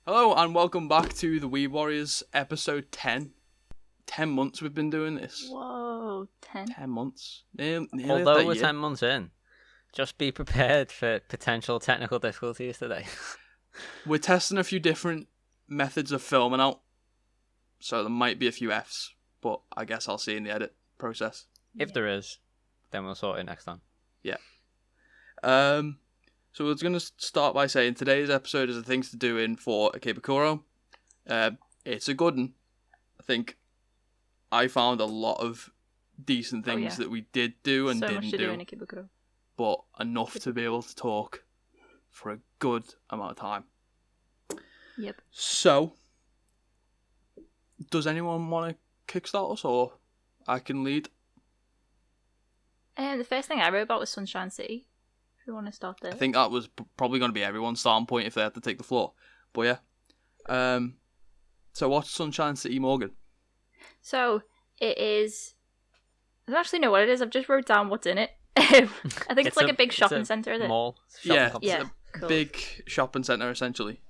Hello and welcome back to the Weeb Warriors episode 10. 10 months we've been doing this. Whoa, 10? 10 months. Nearly Although we're year. 10 months in, just be prepared for potential technical difficulties today. We're testing a few different methods of filming out, so there might be a few Fs, but I guess I'll see in the edit process. If there is, then we'll sort it next time. Yeah. So we're going to start by saying today's episode is the things to do in for Ikebukuro. It's a good one. I think I found a lot of decent things that we did do and so didn't much to do, in Ikebukuro. but enough to be able to talk for a good amount of time. Yep. So, does anyone want to kickstart us, or I can lead? The first thing I wrote about was Sunshine City. If you want to start there. I think that was probably going to be everyone's starting point if they had to take the floor. But yeah. So what's Sunshine City, Morgan? So, it is... I don't actually know what it is. I've just wrote down what's in it. I think it's like a big shopping centre, is it? Mall. Yeah, Shopping it's complex. a cool. big shopping centre, essentially.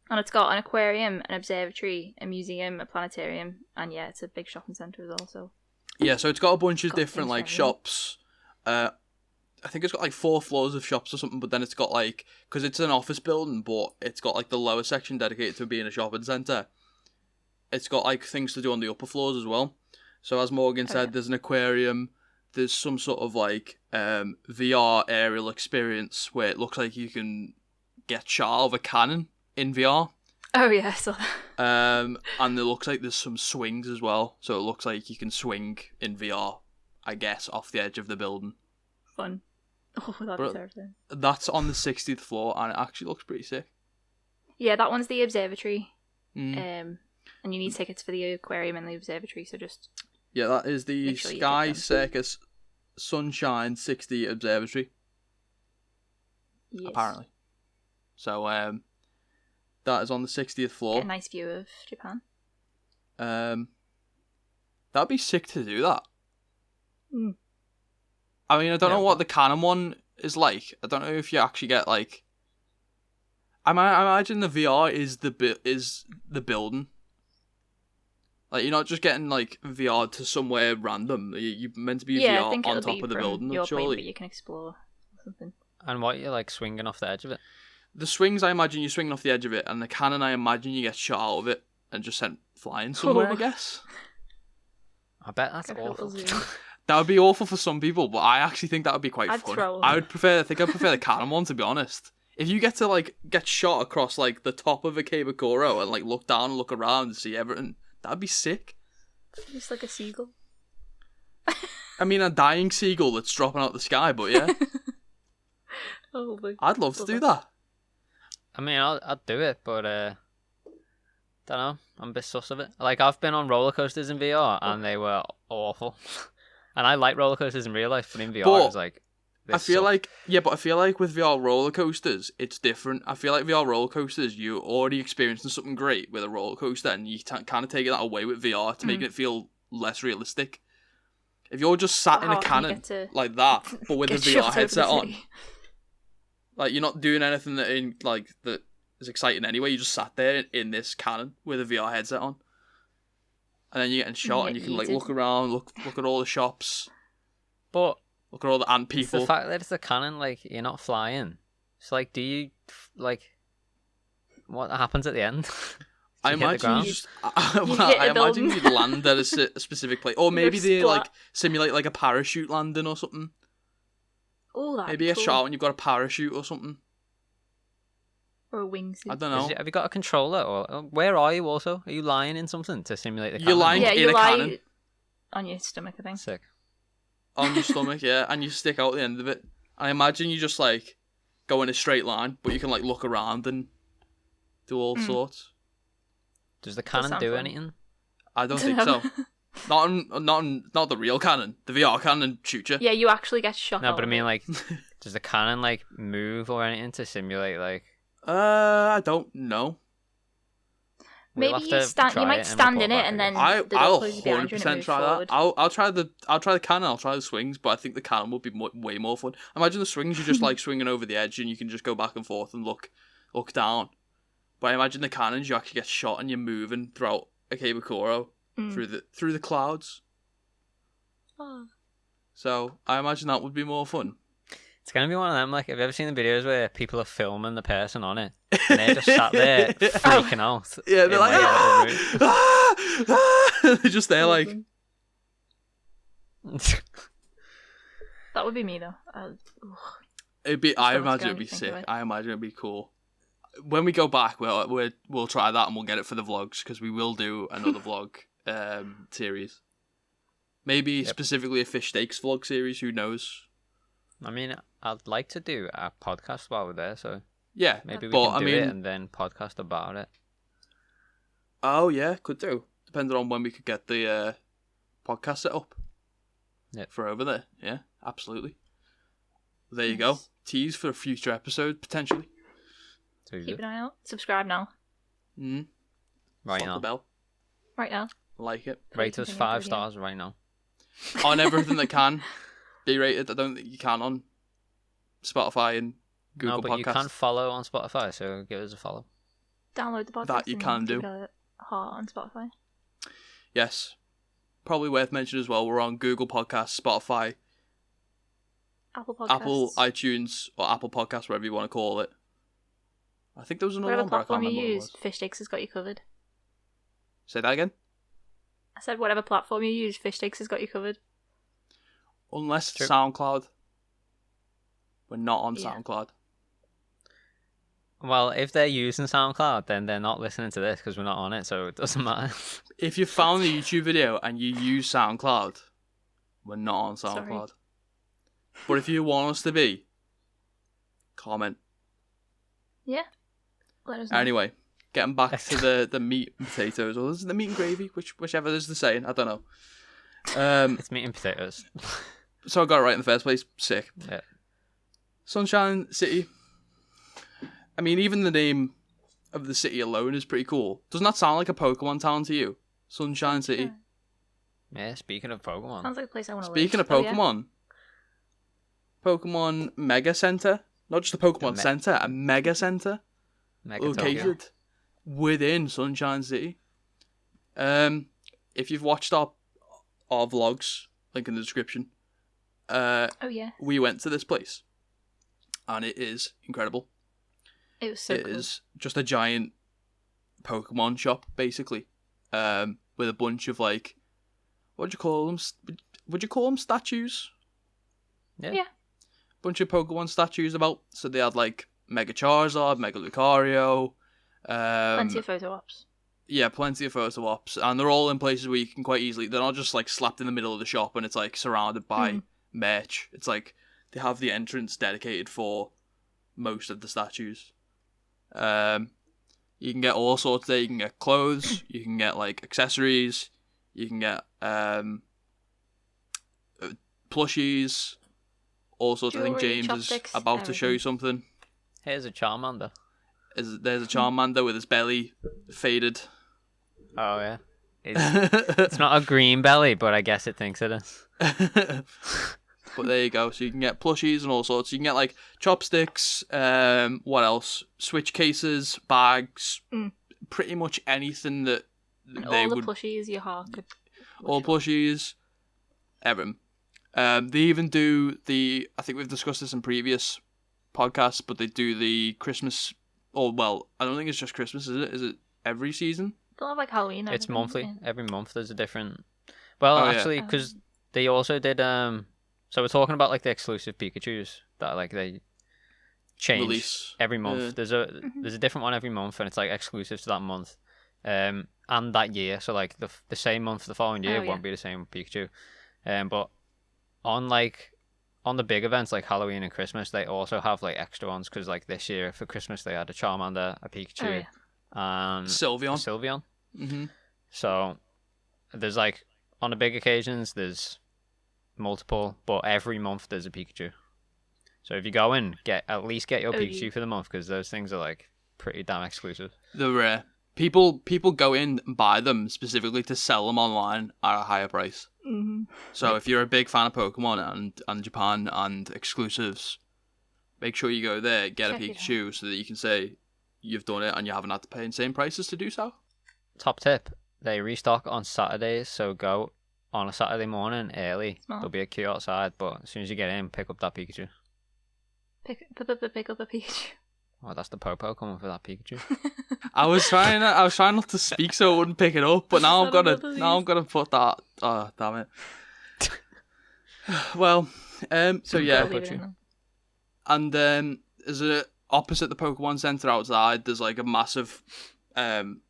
And it's got an aquarium, an observatory, a museum, a planetarium, and yeah, it's a big shopping centre as well, so... Yeah, so it's got a bunch of Got different, things like, for everyone. shops. I think it's got, like, 4 floors of shops or something, but then it's got, like... Because it's an office building, but it's got, like, the lower section dedicated to being a shopping centre. It's got, like, things to do on the upper floors as well. So, as Morgan said, yeah. there's an aquarium. There's some sort of, like, VR aerial experience where it looks like you can get shot out of a cannon in VR. Oh yeah, I saw that. And it looks like there's some swings as well. So it looks like you can swing in VR, I guess, off the edge of the building. Fun. Oh, that'd be terrifying. That's on the 60th floor, and it actually looks pretty sick. Yeah, that one's the observatory. Mm. And you need tickets for the aquarium and the observatory, so just... Yeah, that is the Make sure you Sky get them. Circus Sunshine 60 Observatory, Yes. apparently. So, that is on the 60th floor. Get a nice view of Japan. That'd be sick to do that. Mm. I mean, I don't Yeah. know what the Canon one is like. I don't know if you actually get, like... I imagine the VR is the building. Like, you're not just getting, like, VR to somewhere random. You're meant to be I VR think on it'll top be of the from building, your point, surely. but you can explore or something. And what, you're like swinging off the edge of it? The swings, I imagine you're swinging off the edge of it, and the cannon, I imagine you get shot out of it and just sent flying somewhere, I guess. I bet that's Go for a awful. little zoom. That would be awful for some people, but I actually think that would be quite I'd fun. throw I them. think I'd prefer the cannon one, to be honest. If you get to, like, get shot across, like, the top of Ikebukuro and, like, look down and look around and see everything, that'd be sick. Just like a seagull. I mean, a dying seagull that's dropping out the sky, but yeah. Oh, my. I'd love to do that. I mean, I'd do it, but don't know. I'm a bit sus of it. Like, I've been on roller coasters in VR, and they were awful. And I like roller coasters in real life, but in VR, But it was like... I feel like with VR roller coasters, it's different. I feel like VR roller coasters, you're already experiencing something great with a roller coaster, and you kind of take that away with VR to make it feel less realistic. If you're just sat in How a often you cannon get to like that, but with a get VR shot over the headset on, city? like, you're not doing anything that is exciting anyway. You just sat there in this cannon with a VR headset on, and then you're getting shot, and you can, like, look around, look at all the shops, But look at all the ant it's the people. fact that it's a cannon, like, you're not flying. It's like, do you, like... What happens at the end? I Do you hit the imagine ground? you just. You Well, hit I a imagine building. you'd land at a specific place, or maybe they splat. like simulate like a parachute landing or something. Oh, that'd Maybe be a cool. shot when you've got a parachute or something. Or a wingsuit. I don't know. Have you got a controller? Or where are you also? Are you lying in something to simulate the You're cannon? lying Yeah, in you a lie cannon on your stomach, I think. Sick. on your stomach, yeah, and you stick out the end of it. And I imagine you just like go in a straight line, but you can like look around and do all sorts. Does the cannon sound do fun. anything? I don't think so. Not the real cannon. The VR cannon shoot you. Yeah, you actually get shot No, out but I of mean, it. like, does the cannon, like, move or anything to simulate, like... I don't know. We'll Maybe have to try you might and stand report in it back, and I then guess. the door I'll closes behind you and it 100% moves try forward. that. I'll try the cannon. I'll try the swings, but I think the cannon would be way more fun. Imagine the swings. You're just like swinging over the edge, and you can just go back and forth and look down. But I imagine the cannons. You actually get shot, and you're moving throughout Ikebukuro through the clouds. Oh. So I imagine that would be more fun. It's gonna be one of them. Like, have you ever seen the videos where people are filming the person on it, and they're just sat there freaking out? Yeah, they're like, a little room? they're just there like. That would be me though. It'd be. I Still imagine scary it'd be to think sick. of it. I imagine it'd be cool. When we go back, we'll try that and we'll get it for the vlogs because we will do another vlog series. Maybe specifically a FishStakes vlog series. Who knows? I mean, I'd like to do a podcast while we're there, so Yeah, maybe we but, can do I mean, it and then podcast about it. Oh yeah, could do. Depending on when we could get the podcast set up. Yeah. For over there. Yeah, absolutely. There you go. Tease for a future episode potentially. Keep an eye out. Subscribe now. Right Right now. now. The bell. Right now. Like it. Rate us 5 stars right now. On everything that can be rated. I don't think you can on Spotify and Google No, but Podcasts. you can follow on Spotify, so give us a follow. Download the podcast. That you and can give do. it a heart on Spotify. Yes. Probably worth mentioning as well. We're on Google Podcasts, Spotify, Apple Podcasts. Apple iTunes, or Apple Podcasts, whatever you want to call it. I think there was another Whatever one, but I can't platform you remember what it use, was. FishStakes has got you covered. Say that again? I said whatever platform you use, FishStakes has got you covered. Unless it's True. SoundCloud. We're not on Yeah. SoundCloud. Well, if they're using SoundCloud, then they're not listening to this because we're not on it, so it doesn't matter. If you found the YouTube video and you use SoundCloud, we're not on Sorry. SoundCloud. But if you want us to be, comment. Yeah. Let us know. Anyway, getting back to the meat and potatoes, or is it the meat and gravy? Whichever is the saying, I don't know. It's meat and potatoes. So I got it right in the first place. Sick. Yeah. Sunshine City. I mean, even the name of the city alone is pretty cool. Doesn't that sound like a Pokemon town to you? Sunshine City. Yeah, speaking of Pokemon. Sounds like a place I want to live. Speaking of Oh, yeah. Pokemon, Pokemon Mega Center. Not just a Pokemon Center, a Mega Center. Mega Tokyo. Located within Sunshine City. If you've watched our vlogs, link in the description. Oh yeah. We went to this place, and it is incredible. It was so It cool. is just a giant Pokemon shop, basically, with a bunch of like, what would you call them? Would you call them statues? Yeah. Bunch of Pokemon statues about. So they had like Mega Charizard, Mega Lucario. Plenty of photo ops. Yeah, plenty of photo ops, and they're all in places where you can quite easily. They're not just like slapped in the middle of the shop and it's like surrounded by merch. It's like they have the entrance dedicated for most of the statues. You can get all sorts there. You can get clothes. You can get like accessories. You can get plushies. All sorts. I think Jewelry, James chopsticks, is about to show you something. Here's a Charmander. There's a Charmander with his belly faded. Oh, yeah. It's not a green belly, but I guess it thinks it is. But there you go. So you can get plushies and all sorts. You can get like chopsticks. What else? Switch cases, bags, pretty much anything that And they all the would. plushies your heart could. All plushies, everything. They even do the. I think we've discussed this in previous podcasts, but they do the Christmas. Or well, I don't think it's just Christmas, is it? Is it every season? They'll have like Halloween. It's everything, monthly. yeah. Every month there's a different... Well, Oh, yeah. actually, because they also did... So we're talking about like the exclusive Pikachus that like they change Release. every month. Yeah. There's a different one every month, and it's like exclusive to that month, and that year. So like the same month the following year Oh, yeah. won't be the same Pikachu, but on the big events like Halloween and Christmas, they also have like extra ones because like this year for Christmas they had a Charmander, a Pikachu, Oh, yeah. and a Sylveon. Sylveon. Mm-hmm. So there's like on the big occasions there's multiple, but every month there's a Pikachu. So if you go in, at least get your Oh, Pikachu yeah. for the month because those things are like pretty damn exclusive. They're rare. people go in and buy them specifically to sell them online at a higher price. Mm-hmm. So if you're a big fan of Pokemon and Japan and exclusives, make sure you go there, get Check a it Pikachu so that you can say you've done it and you haven't had to pay insane prices to do so. Top tip: they restock on Saturdays, so go on a Saturday morning early. Smart. There'll be a queue outside, but as soon as you get in, pick up that Pikachu. Pick up a Pikachu. Oh, that's the Popo coming for that Pikachu. I was trying not to speak so I wouldn't pick it up, but now I'm gonna put that. Oh, damn it. Well, so yeah, and there's a opposite the Pokemon Center outside. There's like a massive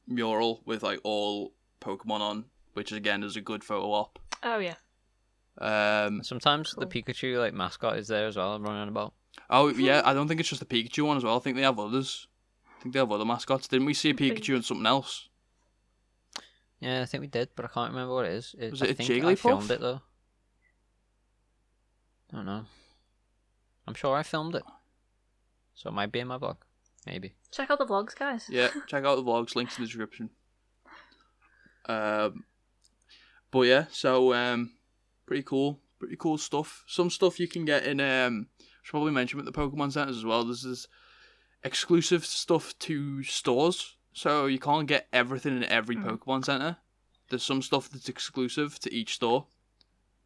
mural with like all Pokemon on, which again is a good photo op. Oh yeah. Sometimes Cool. the Pikachu like mascot is there as well, running about. Oh yeah, I don't think it's just the Pikachu one as well. I think they have others. I think they have other mascots. Didn't we see a Pikachu and something else? Yeah, I think we did, but I can't remember what it is. Was I it a think I Jigglypuff? filmed it though. I don't know. I'm sure I filmed it, so it might be in my vlog, maybe. Check out the vlogs, guys. Yeah, check out the vlogs. Links in the description. But yeah, so pretty cool stuff. Some stuff you can get in. Should probably mention with the Pokemon centers as well. There's this exclusive stuff to stores, so you can't get everything in every Pokemon center. There's some stuff that's exclusive to each store.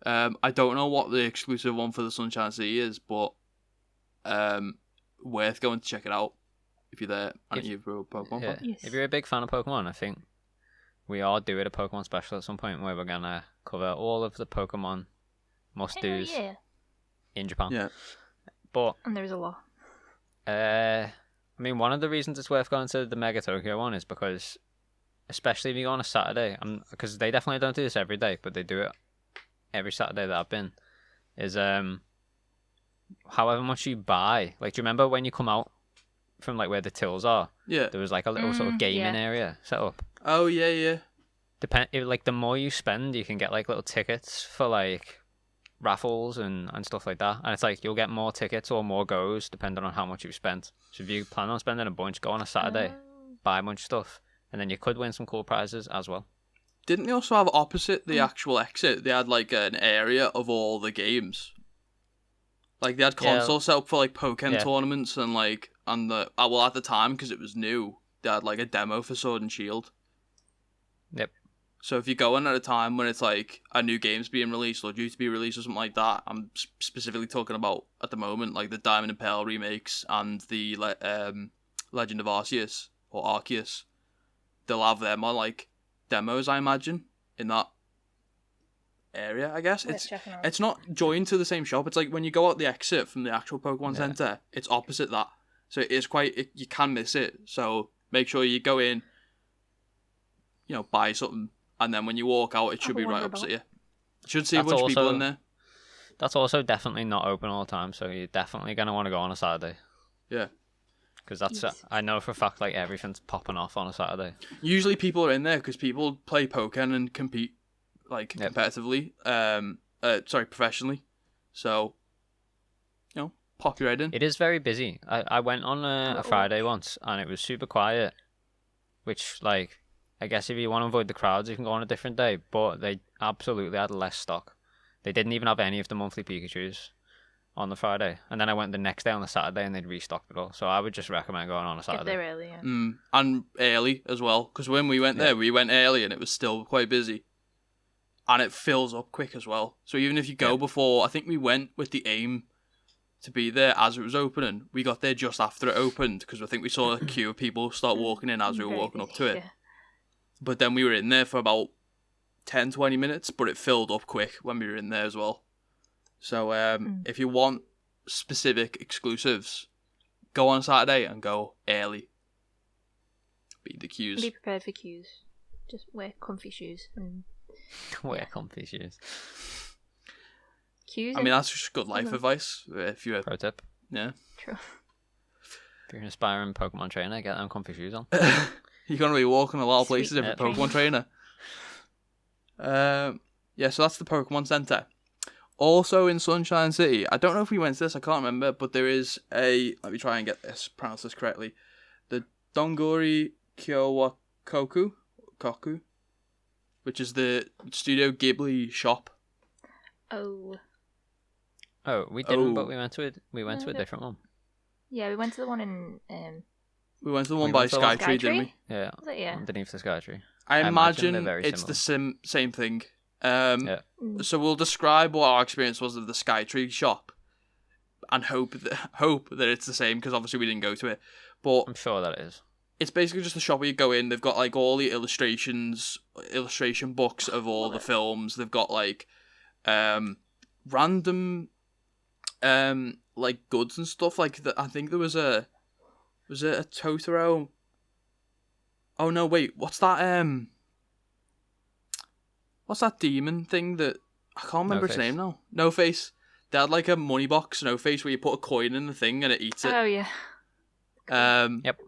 I don't know what the exclusive one for the Sunshine City is, but worth going to check it out if you're there and you're a Pokemon fan. Yes. If you're a big fan of Pokemon, I think we are doing a Pokemon special at some point where we're gonna cover all of the Pokemon must-dos in Japan. Yeah. But And there's a lot. I mean, one of the reasons it's worth going to the Mega Tokyo one is because, especially if you go on a Saturday, because they definitely don't do this every day, but they do it every Saturday that I've been, is however much you buy. Like, do you remember when you come out from like where the tills are? Yeah. There was like a little sort of gaming yeah. area set up. Oh yeah. Like the more you spend, you can get like little tickets for like raffles and stuff like that, and it's like you'll get more tickets or more goes depending on how much you've spent. So if you plan on spending a bunch, go on a Saturday, buy a bunch of stuff, and then you could win some cool prizes as well. Didn't they also have opposite the actual exit? They had like an area of all the games. Like they had consoles set up for like Pokken tournaments and like at the time because it was new, they had like a demo for Sword and Shield. Yep. So if you go in at a time when it's like a new game's being released or due to be released or something like that, I'm specifically talking about at the moment like the Diamond and Pearl remakes and the Legend of Arceus or Arceus. They'll have them on like demos, I imagine, in that area. I guess it's not joined to the same shop. It's like when you go out the exit from the actual Pokemon Center, it's opposite that. So it is you can miss it. So make sure you go in, buy something. And then when you walk out, it should be right opposite you. You should see a bunch of people in there. That's also definitely not open all the time, so you're definitely going to want to go on a Saturday. Yeah. Because I know for a fact, like, everything's popping off on a Saturday. Usually people are in there because people play Pokken and compete, like, competitively. Professionally. So, pop your head in. It is very busy. I went on a Friday once, and it was super quiet, which, like, I guess if you want to avoid the crowds, you can go on a different day, but they absolutely had less stock. They didn't even have any of the monthly Pikachus on the Friday. And then I went the next day on the Saturday and they'd restocked it all. So I would just recommend going on a Saturday. If they're early, yeah. And early as well, because when we went there, we went early and it was still quite busy. And it fills up quick as well. So even if you go before, I think we went with the aim to be there as it was opening. We got there just after it opened because I think we saw a queue of people start walking in as we were walking up to it. Yeah. But then we were in there for about 10-20 minutes, but it filled up quick when we were in there as well. So if you want specific exclusives, go on Saturday and go early. Beat the queues. Be prepared for queues. Just wear comfy shoes. And wear comfy shoes. Queues. I mean, that's just good life advice. If you're pro tip. Yeah. True. If you're an aspiring Pokemon trainer, get them comfy shoes on. You're going to be walking a lot of places if you're a Pokemon trainer. So that's the Pokemon Center. Also in Sunshine City, I don't know if we went to this, I can't remember, but there is let me try and pronounce this correctly. The Dongori Koku, which is the Studio Ghibli shop. Oh. Oh, we didn't, but we went to it. We went to a different one. Yeah, we went to the one in. We went to the one by Skytree, didn't we? Yeah. Was it? Yeah. Underneath the Skytree. I imagine they're very it's similar. the same thing. Yeah. So we'll describe what our experience was of the Skytree shop, and hope that it's the same, because obviously we didn't go to it. But I'm sure that it is. it's basically just a shop where you go in. They've got like all the illustration books of all the films. They've got like random like goods and stuff. Like I think there was it a Totoro? Oh no, wait, what's that demon thing that I can't remember its name now? No Face. They had like a money box, No Face, where you put a coin in the thing and it eats it. Oh yeah. Yep.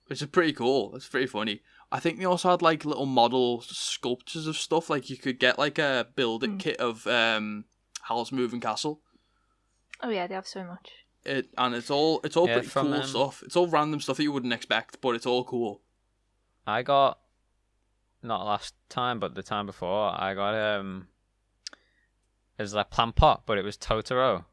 Which is pretty cool. It's pretty funny. I think they also had like little model sculptures of stuff. Like you could get like a build-it kit of Howl's Moving Castle. Oh yeah, they have so much. It's all pretty cool stuff. It's all random stuff that you wouldn't expect, but it's all cool. I got, not last time, but the time before, I got it was like plant pot, but it was Totoro,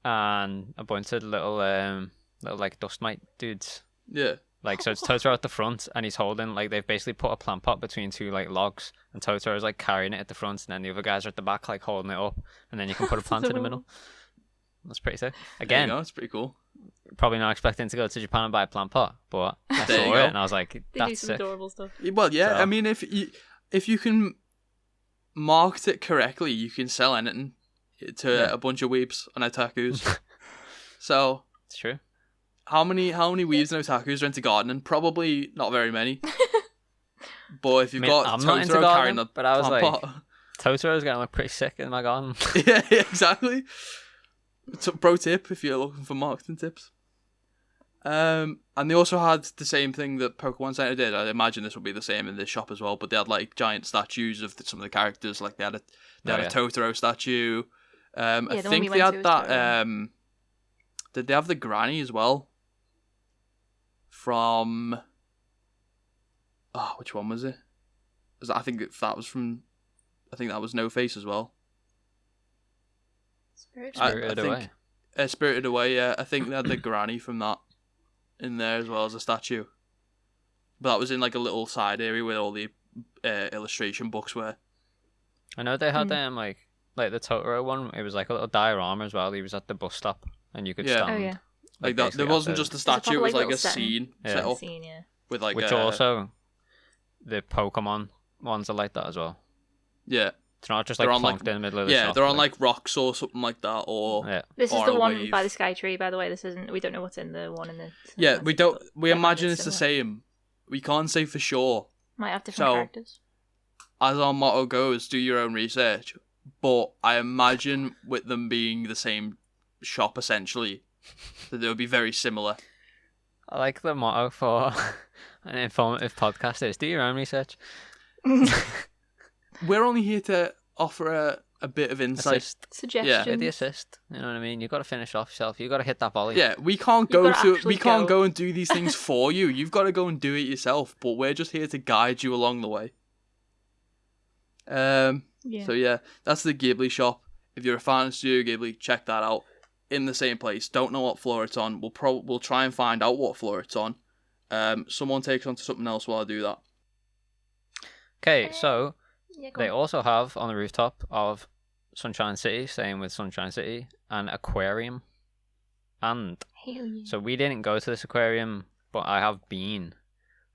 and a bunch of little like dust mite dudes. Yeah. Like, so it's Totoro at the front, and he's holding, like, they've basically put a plant pot between two, like, logs, and Totoro's, like, carrying it at the front, and then the other guys are at the back, like, holding it up, and then you can put a plant in the middle. That's pretty sick. Again, it's pretty cool. Probably not expecting to go to Japan and buy a plant pot, but I saw it, and I was like, that's do some sick. adorable stuff. Well, yeah, So. I mean, if you can market it correctly, you can sell anything to a bunch of weebs and otakus. So It's true. how many weebs and otakus are into gardening? Probably not very many. But if you've got I'm not into Totoro carrying gardening, a but I was plant like, pot, Totoro's going to look pretty sick in my garden. yeah, exactly. So, pro tip if you're looking for marketing tips. And they also had the same thing that Pokemon Center did. I imagine this would be the same in this shop as well. But they had like giant statues of some of the characters. Like they had a Totoro statue. I think they had that. Did they have the granny as well? From which one was it? I think that was No Face as well. Spirited Away. Spirited Away, yeah. I think they had the granny from that in there as well as a statue. But that was in like a little side area where all the illustration books were. I know they had like the Totoro one. It was like a little diorama as well. He was at the bus stop, and you could stand. Oh yeah. Like that. There wasn't just a statue. It was like a scene set up with like. Which also, the Pokemon ones are like that as well. Yeah. It's not just like plonked in the middle of the shop. Yeah, they're on like rocks or something like that, or This is the one wave. by the Skytree, by the way. This isn't. We don't know what's in the one in the. Yeah, we don't. We imagine it's the same. We can't say for sure. Might have different characters. As our motto goes, do your own research. But I imagine with them being the same shop essentially, that they would be very similar. I like the motto for an informative podcast is do your own research. We're only here to offer a bit of insight. Suggestions. Yeah, the assist. You know what I mean? You've got to finish off yourself. You've got to hit that volley. Yeah, we can't go and do these things for you. You've got to go and do it yourself. But we're just here to guide you along the way. So yeah, that's the Ghibli shop. If you're a fan of Studio Ghibli, check that out. In the same place. Don't know what floor it's on. We'll try and find out what floor it's on. Someone takes on to something else while I do that. Okay, so they on. also have on the rooftop of Sunshine City, staying with Sunshine City, an aquarium. And so we didn't go to this aquarium, but I have been.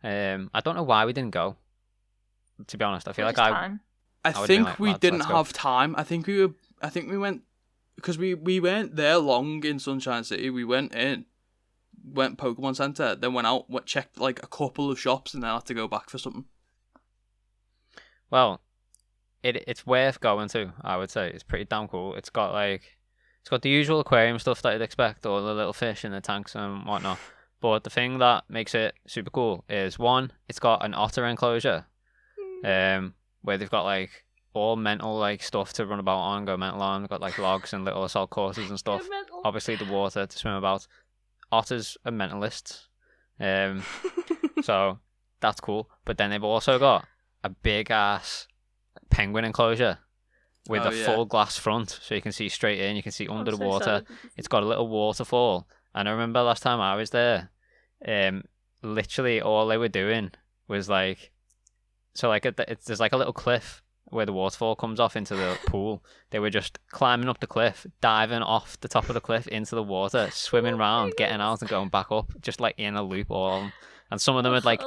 I don't know why we didn't go. To be honest, I feel like I think we didn't have time. I think we went because we weren't there long in Sunshine City. We went Pokemon Center, then went out, checked like a couple of shops, and then had to go back for something. Well, it's worth going to. I would say it's pretty damn cool. It's got the usual aquarium stuff that you'd expect, all the little fish in the tanks and whatnot. But the thing that makes it super cool is one, it's got an otter enclosure, where they've got like all mental like stuff to run about on, go mental on. They've got like logs and little assault courses and stuff. Obviously the water to swim about. Otters are mentalists. So that's cool. But then they've also got a big ass penguin enclosure with a full glass front, so you can see straight in. You can see under the water. It's got a little waterfall. And I remember last time I was there, literally all they were doing was like, so like there's like a little cliff where the waterfall comes off into the pool. They were just climbing up the cliff, diving off the top of the cliff into the water, swimming around, getting out and going back up, just like in a loop all of them. And some of them would like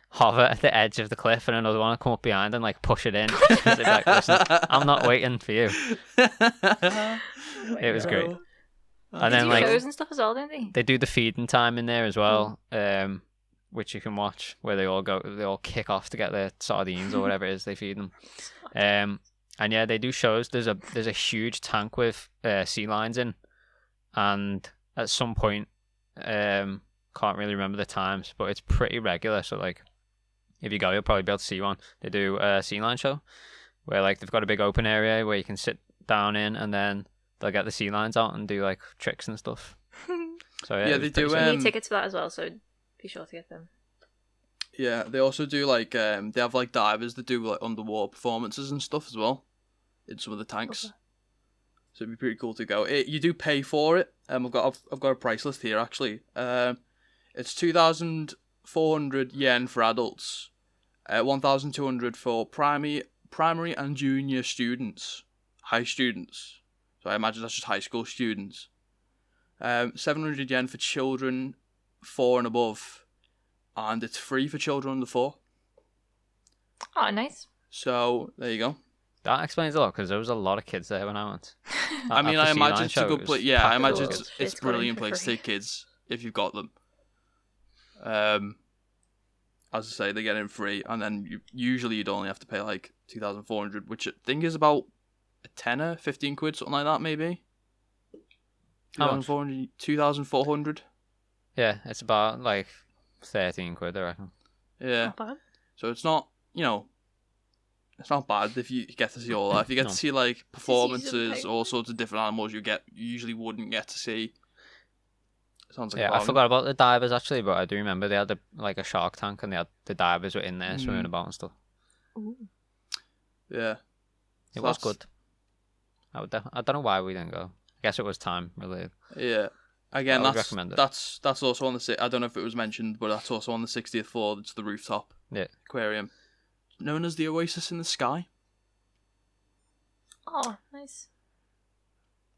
hover at the edge of the cliff, and another one would come up behind and like push it in. They'd be like, listen, I'm not waiting for you. It was great. And then like shows and stuff as well, don't they? They do the feeding time in there as well, which you can watch, where they all kick off to get their sardines or whatever it is they feed them. And yeah, they do shows. There's a huge tank with sea lions in, and at some point, can't really remember the times, but it's pretty regular. So like, if you go, you'll probably be able to see one. They do a sea lion show where like they've got a big open area where you can sit down in, and then they'll get the sea lions out and do like tricks and stuff. So yeah, they do. You need tickets for that as well, so be sure to get them. Yeah, they also do like they have like divers that do like underwater performances and stuff as well in some of the tanks. Okay. So it'd be pretty cool to go. You do pay for it. I've got a price list here actually. It's 2,400 yen for adults, 1,200 for primary and junior students, high students. So I imagine that's just high school students. 700 yen for children 4 and above. And it's free for children under 4. Oh, nice. So, there you go. That explains a lot, because there was a lot of kids there when I went. I mean, I imagine it's a good place. Yeah, I imagine it's a brilliant place to take kids, if you've got them. As I say, they get in free, and then usually you'd only have to pay like 2,400, which I think is about a tenner, 15 quid, something like that, maybe. 2,400. Yeah, it's about like 13 quid, I reckon. Yeah. Not bad. So it's not, it's not bad if you get to see all that. If you get to see like performances, all sorts of different animals you usually wouldn't get to see. Sounds like I forgot about the divers actually, but I do remember they had a shark tank, and the divers were in there swimming about and stuff. Ooh. Yeah. It was good. I don't know why we didn't go. I guess it was time related. Yeah. Again, that's also on the. I don't know if it was mentioned, but that's also on the 60th floor. It's the rooftop aquarium, known as the Oasis in the Sky. Oh, nice.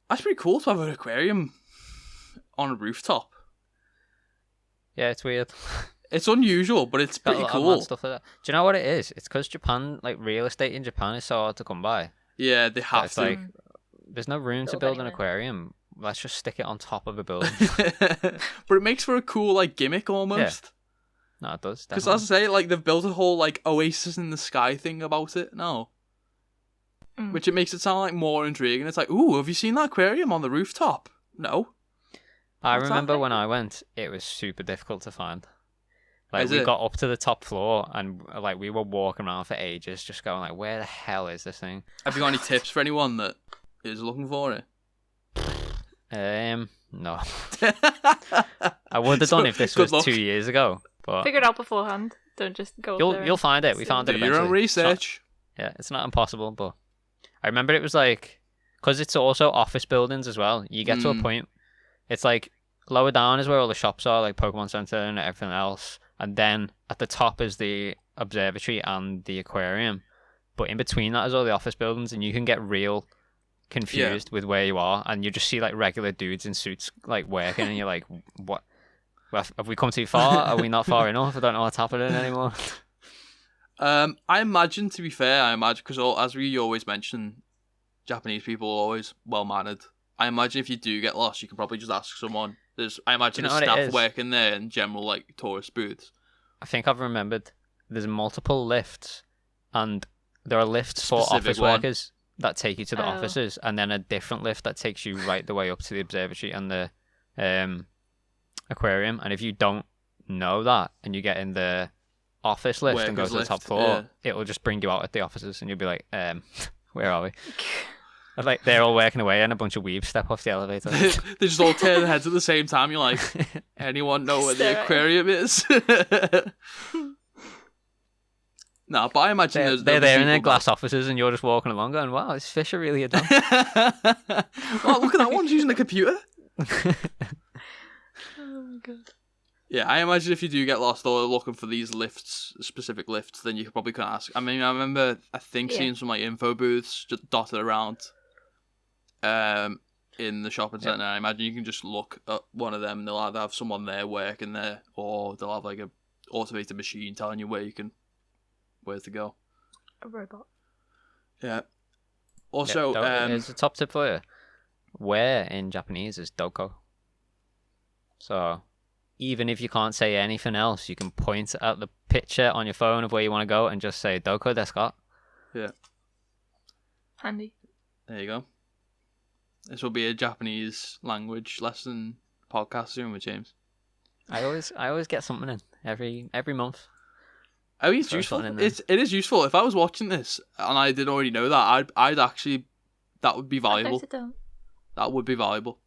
That's pretty cool to have an aquarium on a rooftop. Yeah, it's weird. It's unusual, but it's pretty cool. Stuff like that. Do you know what it is? It's because Japan, like real estate in Japan, is so hard to come by. Yeah, they have to. Like, there's no room to build an aquarium. Let's just stick it on top of a building. But it makes for a cool like gimmick almost. Yeah. No, it does. Because as I say, like they've built a whole like Oasis in the Sky thing about it now, which it makes it sound like more intriguing. It's like, ooh, have you seen that aquarium on the rooftop? No. I remember when I went, it was super difficult to find. Like we got up to the top floor, and like we were walking around for ages, just going like, where the hell is this thing? Have you got any tips for anyone that is looking for it? No. I would have done if this was 2 years ago. But figure it out beforehand. Don't just go. You'll find it. We found it eventually. Do your own research. It's not impossible, but I remember it was like, because it's also office buildings as well. You get to a point, it's like lower down is where all the shops are, like Pokemon Center and everything else, and then at the top is the observatory and the aquarium. But in between that is all the office buildings, and you can get real confused with where you are, and you just see like regular dudes in suits like working, and you're like, what? Well, have we come too far? Are we not far enough? I don't know what's happening anymore. I imagine, to be fair, because as we always mention, Japanese people are always well mannered. I imagine if you do get lost, you can probably just ask someone. There's staff working there in general like tourist booths. I think I've remembered. There's multiple lifts, and there are lifts for office workers that take you to the offices, and then a different lift that takes you right the way up to the observatory and the aquarium. And if you don't know that, and you get in the office lift and go to the top floor, it'll just bring you out at the offices, and you'll be like, where are we? And like they're all working away, and a bunch of weebs step off the elevator. They just all turn their heads at the same time. You're like, anyone know where the aquarium is? No, but I imagine they're there in their glass offices, and you're just walking along, going, "Wow, this fish are really advanced." Well, look at that one's using a computer. Oh my god. Yeah, I imagine if you do get lost or looking for these lifts, specific lifts, then you probably can ask. I mean, I think seeing some like info booths just dotted around in the shopping centre. I imagine you can just look at one of them. They'll either have someone there working there, or they'll have like a automated machine telling you where to go. A robot. Yeah. Also, here's a top tip for you. Where in Japanese is doko. So even if you can't say anything else, you can point at the picture on your phone of where you want to go and just say doko desu ka? Yeah. Handy. There you go. This will be a Japanese language lesson podcast soon with James. I always get something in every month. Oh, it's useful. It is useful. If I was watching this and I didn't already know that, I'd actually, that would be valuable. That would be valuable.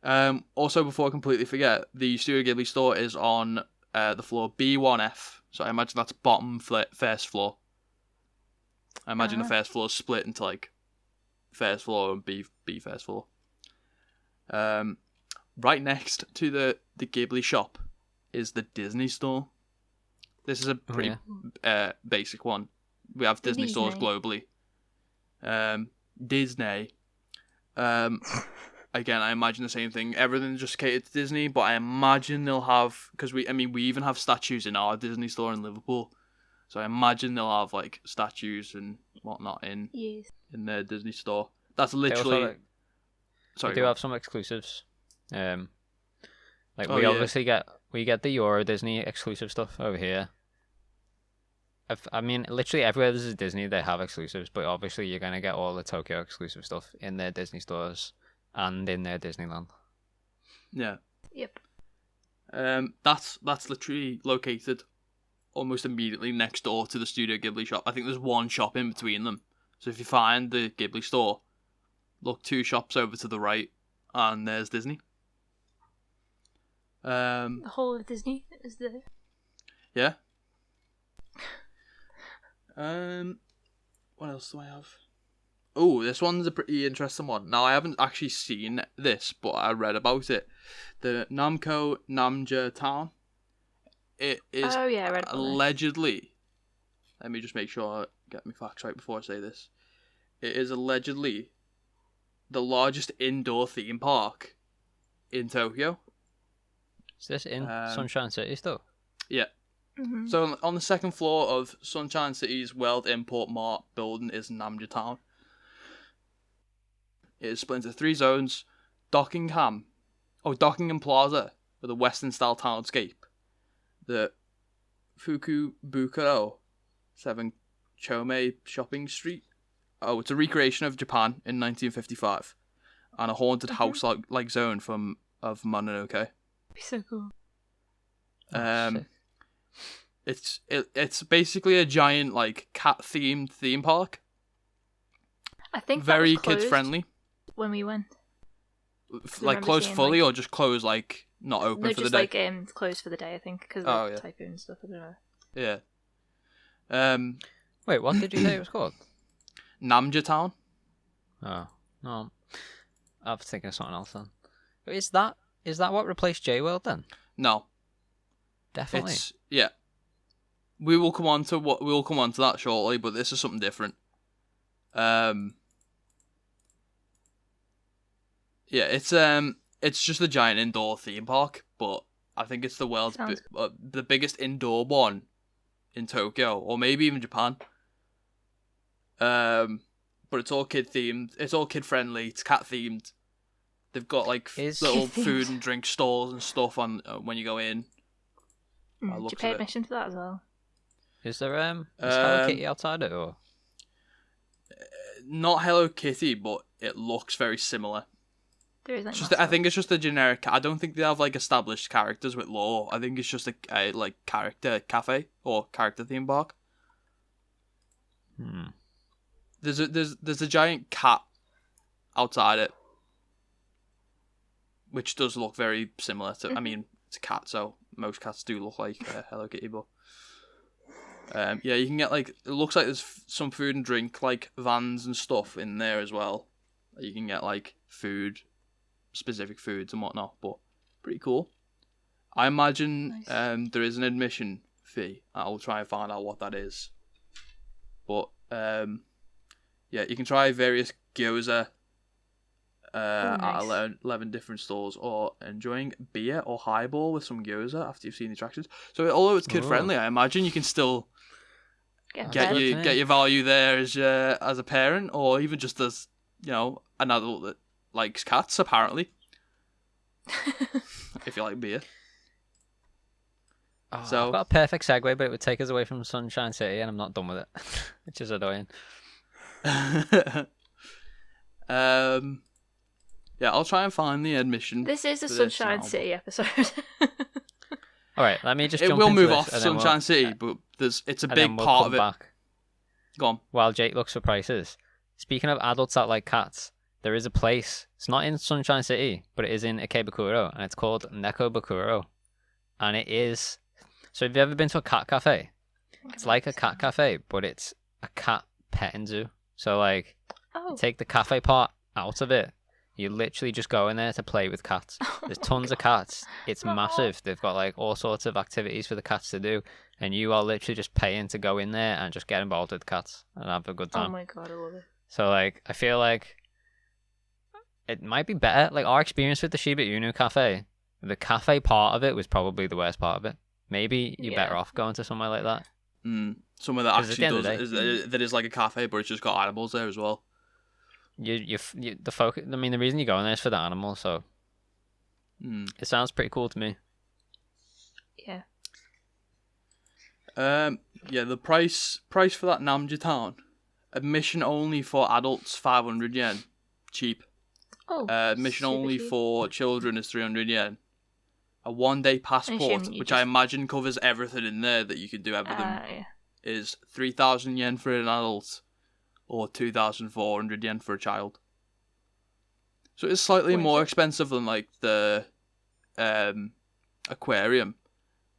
Also, before I completely forget, the Studio Ghibli store is on the floor B1F. So I imagine that's bottom first floor. I imagine the first floor is split into like first floor and B first floor. Right next to the Ghibli shop is the Disney store. This is a pretty basic one. We have Disney stores globally. Disney. Again, I imagine the same thing. Everything's just catered to Disney, but I imagine they'll have, because we even have statues in our Disney store in Liverpool. So I imagine they'll have like statues and whatnot in their Disney store. That's literally. We do have some exclusives. Obviously get the Euro Disney exclusive stuff over here. I mean, literally everywhere there's a Disney, they have exclusives, but obviously you're gonna get all the Tokyo exclusive stuff in their Disney stores and in their Disneyland. Yeah. Yep. That's literally located almost immediately next door to the Studio Ghibli shop. I think there's one shop in between them. So if you find the Ghibli store, look 2 shops over to the right, and there's Disney. The whole of Disney is there. Yeah. What else do I have? Oh, this one's a pretty interesting one. Now, I haven't actually seen this, but I read about it. The Namco Namja Town. It is I read about allegedly... Let me just make sure I get my facts right before I say this. It is allegedly the largest indoor theme park in Tokyo. Is this in Sunshine City still? Yeah. Mm-hmm. So on the second floor of Sunshine City's World Import Mart building is Namja Town. It is split into 3 zones: Dockingham Plaza with a Western-style townscape, the Ikebukuro 7 Chome Shopping Street. Oh, it's a recreation of Japan in 1955, and a haunted house-like zone of Mononoke. So cool. It's basically a giant like cat-themed theme park. I think very that was closed kid-friendly. When we went, like closed fully, or just closed like not open for the day? No, just closed for the day. I think because of the typhoon and stuff. I don't know. Yeah. Wait, what did you say it was called? Namja Town. Oh no, I was thinking of something else then. Is that what replaced J-World then? No. Definitely. We will come on to that shortly, but this is something different. It's just a giant indoor theme park, but I think it's the world's the biggest indoor one in Tokyo, or maybe even Japan. But it's all kid themed. It's all kid friendly. It's cat themed. They've got like little food and drink stalls and stuff on when you go in. Did you pay admission to that as well? Is there is Hello Kitty outside it, or not Hello Kitty, but it looks very similar. There is like I think it's just a generic. I don't think they have like established characters with lore. I think it's just a like character cafe or character theme park. There's a giant cat outside it, which does look very similar to. I mean, it's a cat, so most cats do look like Hello Kitty, but Yeah, you can get like it looks like there's some food and drink like vans and stuff in there as well. You can get like food, specific foods and whatnot, but pretty cool. I imagine Nice. there is an admission fee. I'll try and find out what that is. But yeah, you can try various gyoza at nice. 11 different stores, or enjoying beer or highball with some gyoza after you've seen the attractions. So although it's kid friendly, I imagine you can still Get get fed. your value there as a parent, or even just as an adult that likes cats. Apparently, if you like beer. Oh, So I've got a perfect segue, but it would take us away from Sunshine City, and I'm not done with it, which is annoying. Yeah, I'll try and find the admission. This is a for this Sunshine now, City episode. All right, let me just It jump will into move this, off and then Sunshine City, but it's a and big then we'll part come of it. back Go on. while Jake looks for prices. Speaking of adults that like cats, there is a place. It's not in Sunshine City, but it is in Ikebukuro, and it's called Nekobukuro. And it is. So, have you ever been to a cat cafe? It's like a cat cafe, but it's a cat petting zoo. So, like, Oh. you take the cafe part out of it. You literally just go in there to play with cats. There's tons of cats. It's Aw. massive. They've got like all sorts of activities for the cats to do, and you are literally just paying to go in there and just get involved with cats and have a good Oh time. my god, I love it. So like, I feel like it might be better. Like our experience with the Shiba Inu cafe, the cafe part of it was probably the worst part of it. Maybe you're better off going to somewhere like that. Somewhere that 'Cause at the actually end of does the that is like a cafe, but it's just got animals there as well. The focus. I mean, the reason you're going there is for the animals. So it sounds pretty cool to me. Yeah. Yeah, the price for that Namja Town, admission only for adults 500 yen, cheap. Oh. Admission super only cheap. for children is 300 yen. A 1-day passport, assuming you which I just- imagine covers everything in there that you can do everything, Yeah. is 3,000 yen for an adult, or 2,400 yen for a child. So it's slightly What is more it? expensive than like the aquarium,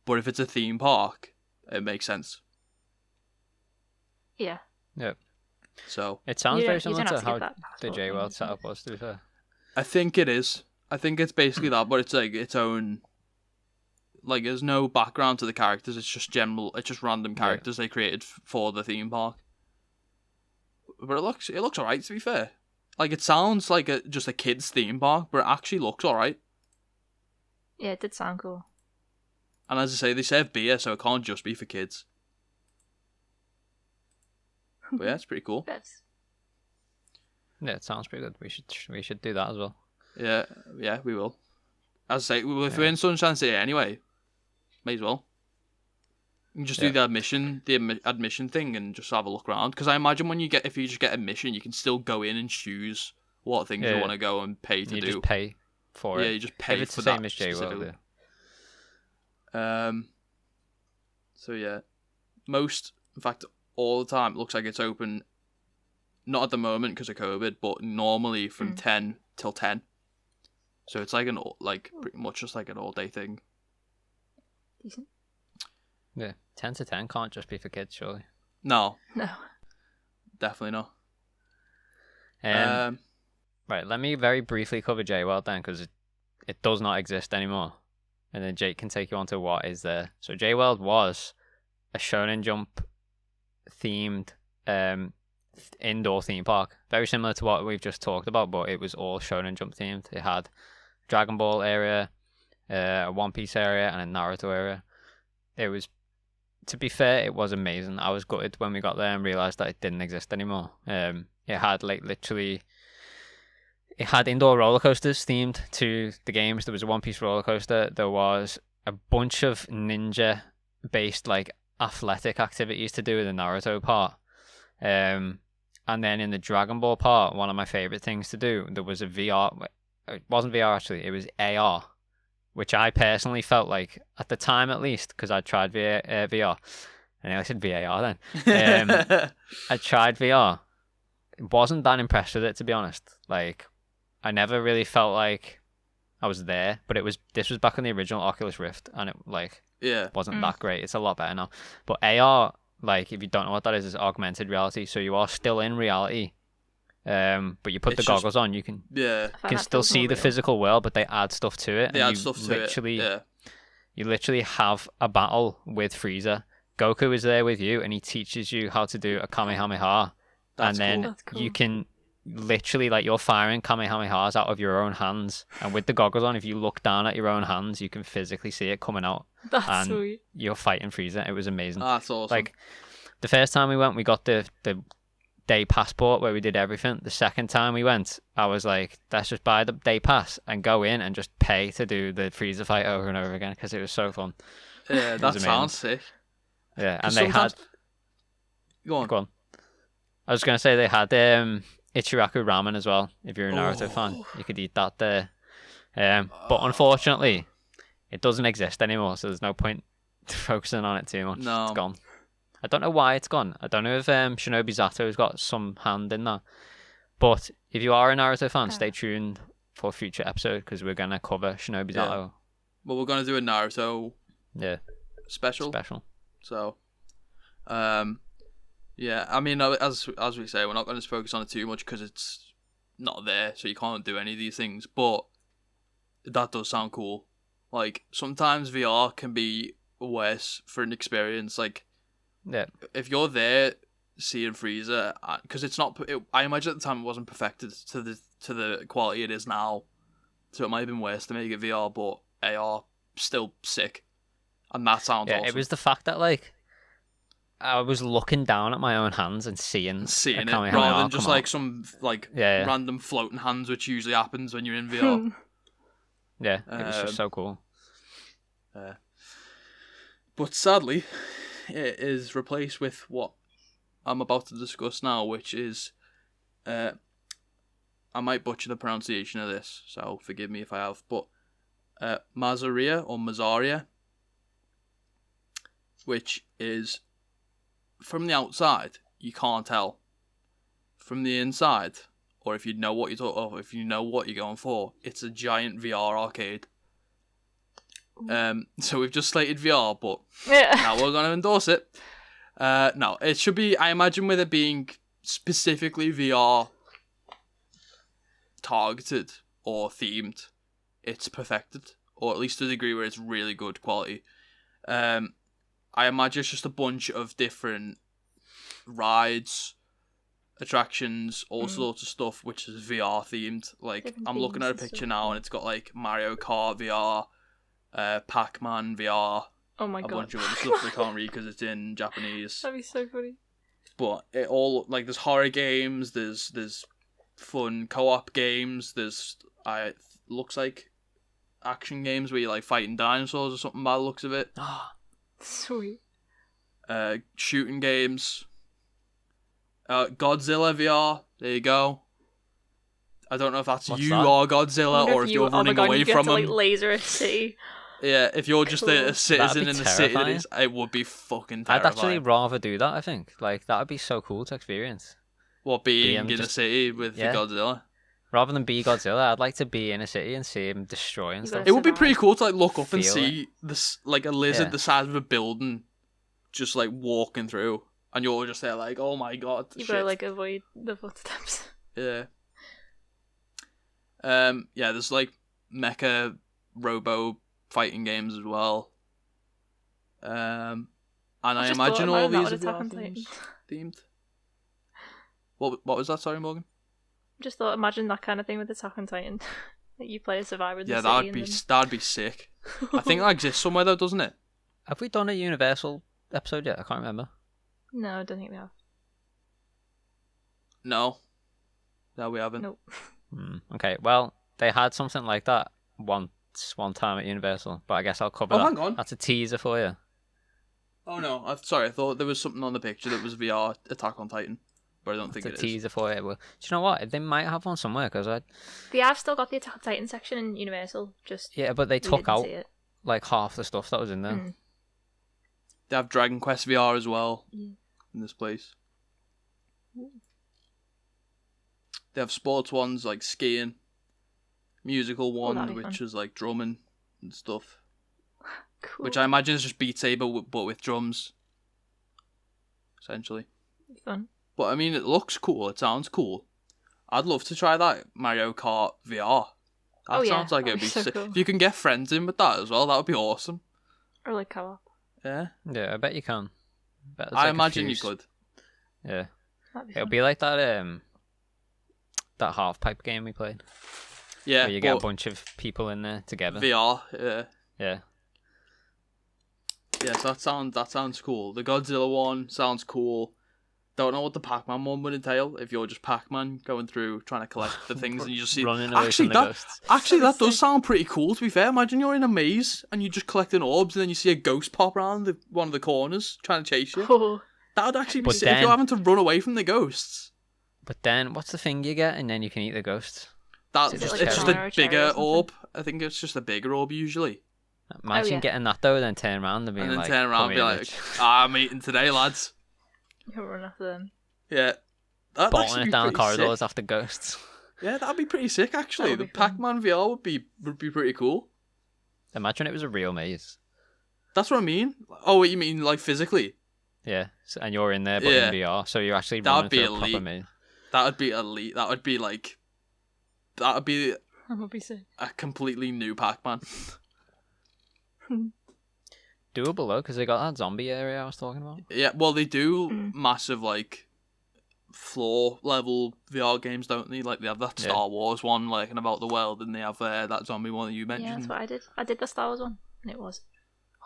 but if it's a theme park, it makes sense. Yeah. Yep. So It sounds You very don't- you similar don't to have to how get that the passport J thing, World isn't it? setup was. To be fair. I think it is. I think it's basically that, but it's like its own. Like, there's no background to the characters. It's just random characters they created for the theme park. But it looks alright, to be fair. Like, it sounds like just a kids theme park, but it actually looks alright. Yeah, it did sound cool. And as I say, they serve beer, so it can't just be for kids. But yeah, it's pretty cool. That's Yeah, it sounds pretty good. We should do that as well. Yeah, we will. As I say, if we're in Sunshine City anyway, may as well. You can just do the admission thing, and just have a look around. Because I imagine if you just get admission, you can still go in and choose what things you want to go and pay to you do. just pay for it. Yeah, you just pay if it's for the same that as J World. specifically. Yeah. So yeah, in fact, all the time it looks like it's open. Not at the moment because of COVID, but normally from 10 till 10. So it's like pretty much just like an all day thing. decent. Yeah, 10 to 10 can't just be for kids, surely. No, No. definitely not. Right, let me very briefly cover J World then, because it does not exist anymore. And then Jake can take you on to what is there. So J World was a Shonen Jump themed indoor theme park. Very similar to what we've just talked about, but it was all Shonen Jump themed. It had Dragon Ball area, a One Piece area, and a Naruto area. It was, to be fair, it was amazing. I was gutted when we got there and realised that it didn't exist anymore. It had it had indoor roller coasters themed to the games. There was a One Piece roller coaster. There was a bunch of ninja based like athletic activities to do with the Naruto part. And then in the Dragon Ball part, one of my favourite things to do, there was a VR. It wasn't VR actually, it was AR, which I personally felt like, at the time at least, because I tried VR. I know I said VAR then. I tried VR. Wasn't that impressed with it, to be honest. Like, I never really felt like I was there, but this was back on the original Oculus Rift, and it wasn't that great. It's a lot better now. But AR like if you don't know what that is, it's augmented reality. So you are still in reality, but you put the goggles on, you can still see the physical world, but they add stuff to it. They add stuff to it. Yeah. You literally have a battle with Frieza. Goku is there with you, and he teaches you how to do a Kamehameha. That's and then you can literally, like, you're firing Kamehamehas out of your own hands. And with the goggles on, if you look down at your own hands, you can physically see it coming out. That's sweet. You're fighting Frieza. It was amazing. That's awesome. Like, the first time we went, we got the day passport where we did everything. The second time we went, I was like, let's just buy the day pass and go in and just pay to do the Frieza fight over and over again, because it was so fun. Yeah, that sounds sick. Yeah, and they had... Go on. I was going to say they had Ichiraku ramen as well. If you're a Naruto fan, you could eat that there. But unfortunately, it doesn't exist anymore, so there's no point focusing on it too much. No. It's gone. I don't know why it's gone. I don't know if Shinobi Zato's got some hand in that. But if you are a Naruto fan, stay tuned for a future episode, because we're going to cover Shinobi Zato. Well, we're going to do a Naruto special. So, yeah, I mean, as we say, we're not going to focus on it too much because it's not there, so you can't do any of these things. But that does sound cool. Like, sometimes VR can be worse for an experience. Like, if you're there seeing Frieza, because it's not. I imagine at the time it wasn't perfected to the quality it is now, so it might have been worse to make it VR, but AR still sick, and that sounds awesome. It was the fact that, like, I was looking down at my own hands and seeing it rather than just like some random floating hands, which usually happens when you're in VR. Yeah, it was just so cool. But sadly, it is replaced with what I'm about to discuss now, which is, I might butcher the pronunciation of this, so forgive me if I have, but Mazaria, which is, from the outside, you can't tell. From the inside, or if you know what you're going for, it's a giant VR arcade. So we've just slated VR, but now we're going to endorse it. No, it should be, I imagine, with it being specifically VR targeted or themed, it's perfected, or at least to the degree where it's really good quality. I imagine it's just a bunch of different rides, attractions, all sorts of stuff which is VR themed. Like, different I'm looking at a picture now and it's got like Mario Kart VR, Pac-Man VR, oh my god, a bunch of other stuff I can't read because it's in Japanese. That'd be so funny. But it all, like, there's horror games, there's fun co-op games, there's looks like action games where you're like fighting dinosaurs or something by the looks of it. Sweet. Shooting games. Godzilla VR. There you go. I don't know if that's What's you that? or Godzilla, or if you're running away from him. Like, laser a city. Yeah, if you're just a citizen in the city, terrifying. it would be fucking terrifying. I'd actually rather do that, I think. Like, that would be so cool to experience. What, being in a city with the Godzilla? Rather than be Godzilla, I'd like to be in a city and see him destroying stuff. It would be pretty cool to, like, look up and see this, like, a lizard the size of a building just, like, walking through, and you're just there like, oh my god, you better, like, avoid the footsteps. Yeah. Yeah, there's, like, mecha robo fighting games as well. And I imagine all these are themed. What was that? Sorry, Morgan. Just thought, imagine that kind of thing with Attack on Titan. That you play a survivor in the city. Yeah, that'd be sick. I think that exists somewhere though, doesn't it? Have we done a Universal episode yet? I can't remember. No, I don't think we have. No, we haven't. Nope. Okay, well, they had something like that one time at Universal, but I guess I'll cover that. Hang on. That's a teaser for you. Oh no, sorry, I thought there was something on the picture that was VR Attack on Titan, but I don't think it is. It's a teaser for you. Well, do you know what? They might have one somewhere, because they have still got the Attack on Titan section in Universal. Yeah, but they took out like half the stuff that was in there. They have Dragon Quest VR as well in this place. They have sports ones like skiing, musical one which is like drumming and stuff. Cool. Which I imagine is just Beat Saber but with drums. essentially. Fun. But I mean, it looks cool. It sounds cool. I'd love to try that Mario Kart VR. That sounds like it'd be so sick. cool. If you can get friends in with that as well, that would be awesome. Or like co-op. Yeah. Yeah, I bet you can. I imagine you could. Yeah. That'd be It'll fun. be like that half pipe game we played. Yeah. Where you get a bunch of people in there together. VR. Yeah. Yeah. Yes, that sounds cool. The Godzilla one sounds cool. Don't know what the Pac-Man one would entail. If you're just Pac-Man going through trying to collect the things and you just see Running away from the ghosts. Actually, that does sound pretty cool. To be fair, imagine you're in a maze and you're just collecting orbs, and then you see a ghost pop around one of the corners trying to chase you. Oh, That would actually be But sick. If then- you're having to run away from the ghosts. But then, what's the thing you get, and then you can eat the ghosts? That's Is it like it's a just banana or a a cherry or bigger something? orb. I think it's just a bigger orb usually. Imagine yeah. getting that though, then turn around and being And then like, turn around and be "Come like, here, bitch." I'm eating today, lads. you'll run after them. Yeah. That'd bolting actually it be down the pretty corridors sick. after ghosts. Yeah, that'd be pretty sick actually. That The would be fun. Pac-Man VR would be pretty cool. Imagine it was a real maze. That's what I mean. Oh, what you mean like physically? Yeah, so, and you're in there, but Yeah. in VR, so you're actually That'd running be through a proper elite. maze. That would be elite. That would be like. That would be That would be sick. a completely new Pac-Man. Doable though, because they got that zombie area I was talking about. Yeah, well, they do Mm. massive like floor level VR games, don't they? Like they have that Yeah. Star Wars one, like and about the world, and they have that zombie one that you Yeah, that's mentioned. what I did. I did the Star Wars one, and it was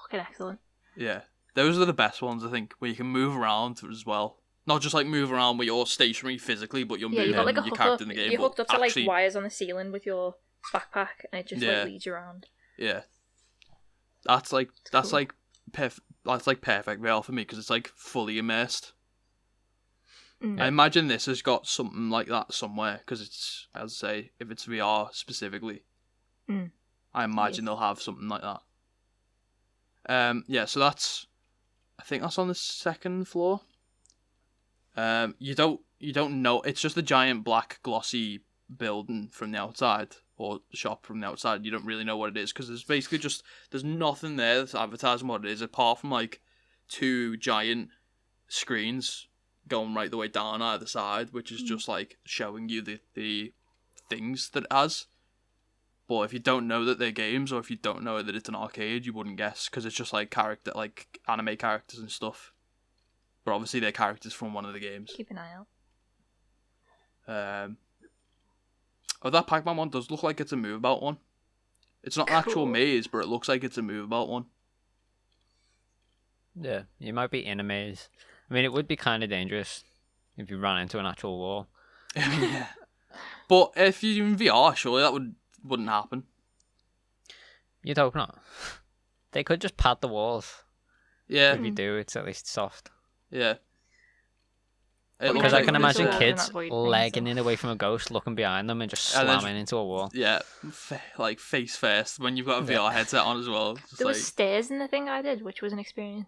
fucking excellent. Yeah, those are the best ones, I think, where you can move around as well. Not just like move around where you're stationary physically, but you're Yeah, moving you got like a your hook character up. in the game. You but hooked up to actually, like wires on the ceiling with your backpack, and it just Yeah. like leads you around. Yeah, that's like cool. that's like perfect VR for me because it's like fully immersed. Mm. I imagine this has got something like that somewhere because it's, as I say, if it's VR specifically, Mm. I imagine they'll have something like that. Yeah, so that's, I think that's on the second floor. You don't know. It's just a giant black glossy building from the outside, or shop from the outside. You don't really know what it is because there's basically there's nothing there that's advertising what it is apart from like two giant screens going right the way down either side, which is just like showing you the things that it has. But if you don't know that they're games, or if you don't know that it's an arcade, you wouldn't guess because it's just like anime characters and stuff. But obviously they're characters from one of the games. Keep an eye out. That Pac-Man one does look like it's a move about one. It's not an actual Cool. maze, but it looks like it's a move about one. Yeah, you might be in a maze. I mean, it would be kind of dangerous if you ran into an actual wall. Yeah. But if you're in VR, surely that wouldn't happen. You'd hope not. They could just pad the walls. Yeah, If you do, it's at least soft. yeah. It Because looks Because I like can it's imagine a wall, kids and avoid things, legging so- in away from a ghost, looking behind them, and just And then slamming into a wall. Yeah, like face first when you've got a Yeah. VR headset on as well. It's There like was stairs in the thing I did, which was an experience.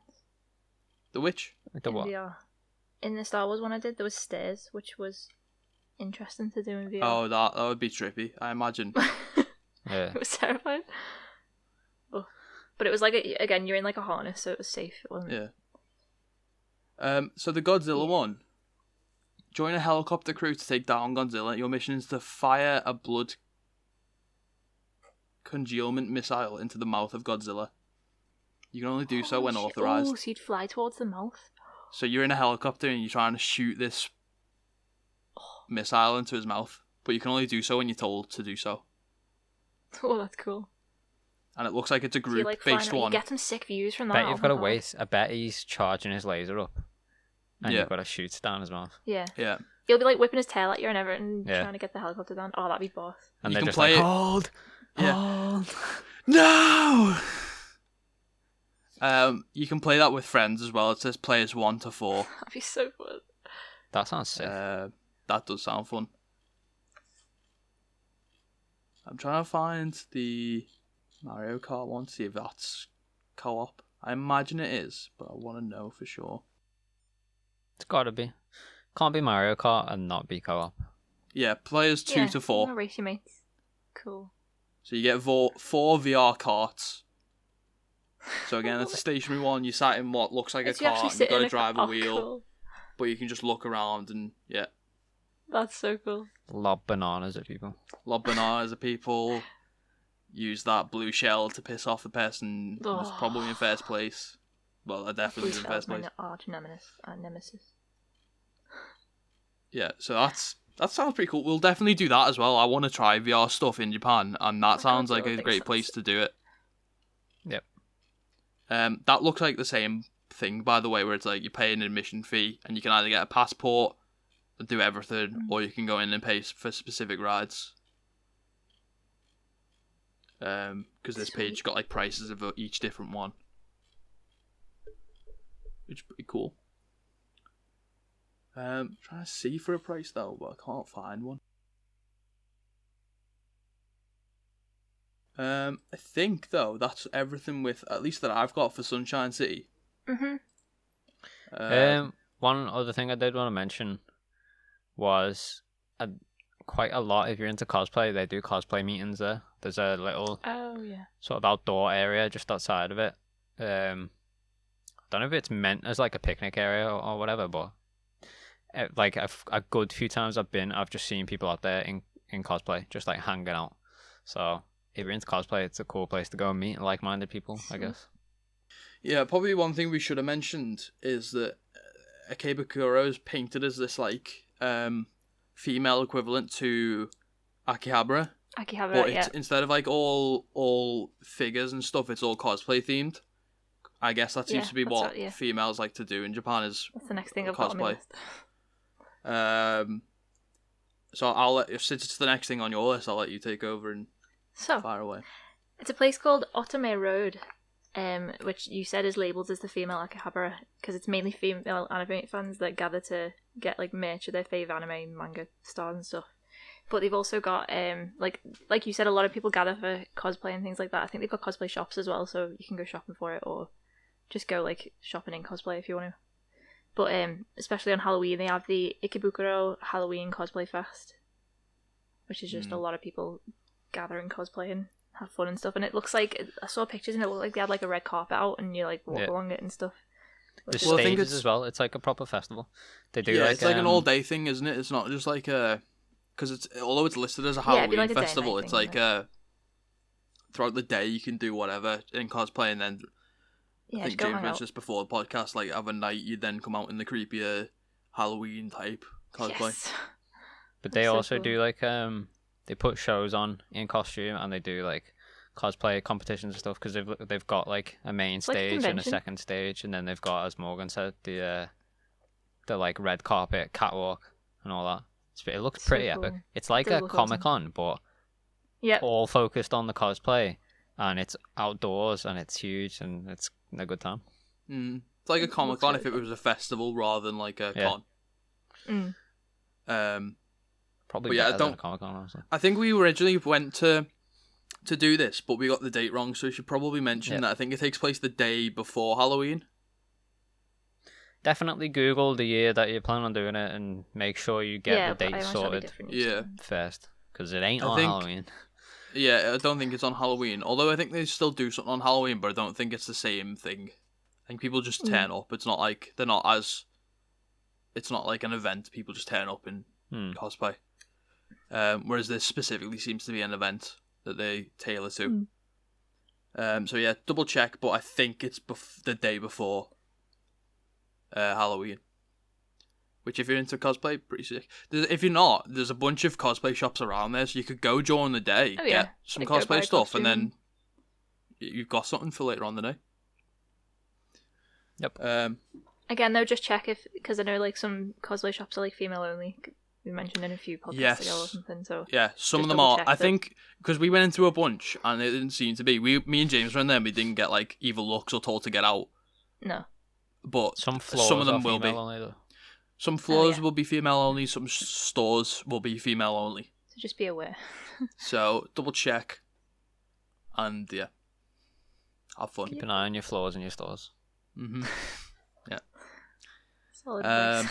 The Witch. The in what? VR. In the Star Wars one I did, there was stairs, which was interesting to do in VR. Oh, that would be trippy. I imagine. Yeah. It was terrifying. But it was like, again, you're in like a harness, so it was safe. It wasn't. Yeah. So the Godzilla one. Join a helicopter crew to take down Godzilla. Your mission is to fire a blood congealment missile into the mouth of Godzilla. You can only do so when authorized. Oh, so you'd fly towards the mouth. So you're in a helicopter and you're trying to shoot this missile into his mouth, but you can only do so when you're told to do so. Oh, that's cool. And it looks like it's a So you like group-based flying, one. you get some sick views from that. Bet oh you've my got to God. wait. I bet he's charging his laser up. And Yeah. you've got to shoot it down his mouth. Yeah. Yeah. He'll be like whipping his tail at you and everything, Yeah. trying to get the helicopter down. Oh, that'd be boss. And You they're can just play like, it- hold! Yeah. Hold! No! You can play that with friends as well. It says players 1 to 4. That'd be so fun. That sounds sick. That does sound fun. I'm trying to find the Mario Kart one, see if that's co-op. I imagine it is, but I want to know for sure. It's got to be. Can't be Mario Kart and not be co-op. Yeah, players 2 Yeah, to you 4. wanna race your mates. Cool. So you get 4 VR carts. So again, it's a stationary one. You sat in what looks like a So you cart. actually You've sit got in to a drive car. a wheel. Oh, cool. but you can just look around and That's so cool. Lob bananas at people. lob bananas at people. Use that blue shell to piss off the person who's probably in first place. Well, they're definitely in first place. Arch nemesis. Yeah, so that sounds pretty cool. We'll definitely do that as well. I want to try VR stuff in Japan, and that sounds like a great place to do it. Yep. That looks like the same thing, by the way, where it's like you pay an admission fee, and you can either get a passport and do everything, or you can go in and pay for specific rides. Because this page got like prices of each different one, which is pretty cool. Trying to see for a price though, but I can't find one. I think though that's everything with at least that I've got for Sunshine City. One other thing I did want to mention was quite a lot. If you're into cosplay, they do cosplay meetings there. There's a little sort of outdoor area just outside of it. I don't know if it's meant as like a picnic area or whatever, but like a good few times I've just seen people out there in cosplay, just like hanging out. So if you're into cosplay, it's a cool place to go and meet like-minded people, I guess. Yeah, probably one thing we should have mentioned is that Ikebukuro is painted as this like female equivalent to Akihabara. But instead of like all figures and stuff, it's all cosplay themed. I guess that seems to be what females like to do in Japan is that's the next thing I've got on my list. So I'll let you, since it's the next thing on your list, I'll let you take over and fire away. It's a place called Otome Road, which you said is labelled as the female Akihabara because it's mainly female anime fans that gather to get like merch of their fave anime manga stars and stuff. But they've also got like you said, a lot of people gather for cosplay and things like that. I think they've got cosplay shops as well, so you can go shopping for it or just go like shopping in cosplay if you want to. But especially on Halloween, they have the Ikebukuro Halloween Cosplay Fest, which is just a lot of people gather and cosplay and have fun and stuff. And it looks like, I saw pictures and it looked like they had like a red carpet out and you like walk along it and stuff. The stages as well. It's like a proper festival. They do it's like an all day thing, isn't it? It's not just like a, because it's although it's listed as a Halloween like festival, it's thing, like throughout the day you can do whatever in cosplay, and then I think James mentioned just before the podcast, like have a night you then come out in the creepier Halloween type cosplay. Yes. But they also do like they put shows on in costume and they do like cosplay competitions and stuff because they've got like a main stage and a second stage, and then they've got, as Morgan said, the like red carpet catwalk and all that. It looks pretty epic. It's like a Comic-Con, but all focused on the cosplay, and it's outdoors and it's huge and it's a good time. It's like a Comic-Con if it was a festival rather than like a con. Probably better than a Comic-Con, honestly. I think we originally went to do this, but we got the date wrong, so we should probably mention that I think it takes place the day before Halloween. Definitely Google the year that you're planning on doing it and make sure you get the date sorted first, because it ain't on Halloween. Yeah, I don't think it's on Halloween, although I think they still do something on Halloween, but I don't think it's the same thing. I think people just turn up. It's not like it's not like an event. People just turn up in cosplay. Whereas this specifically seems to be an event that they tailor to. So yeah, double check, but I think it's the day before Halloween. Which, if you're into cosplay, pretty sick. If you're not, there's a bunch of cosplay shops around there, so you could go during the day, get some cosplay stuff, and then you've got something for later on the day. Yep. Again, though, just check because I know like some cosplay shops are like female only. We mentioned in a few podcasts ago or something. So yeah, some of them are. I think because we went into a bunch and it didn't seem to be. Me and James were in there. And we didn't get like evil looks or told to get out. No. But some of them will be. Only, though. Some floors will be female only. Some stores will be female only. So just be aware. So double check, and have fun. Keep an eye on your floors and your stores. Yeah. Solid advice.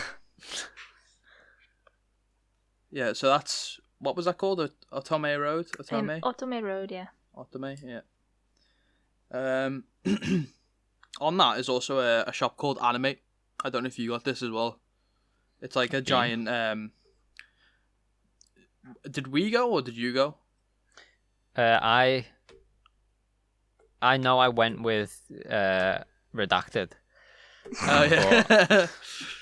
Yeah, so that's, what was that called? Otome Road? Otome Road, yeah. Otome, yeah. On that is also a shop called Animate. I don't know if you got this as well. It's like a giant. Did we go or did you go? I know I went with Redacted. Oh yeah.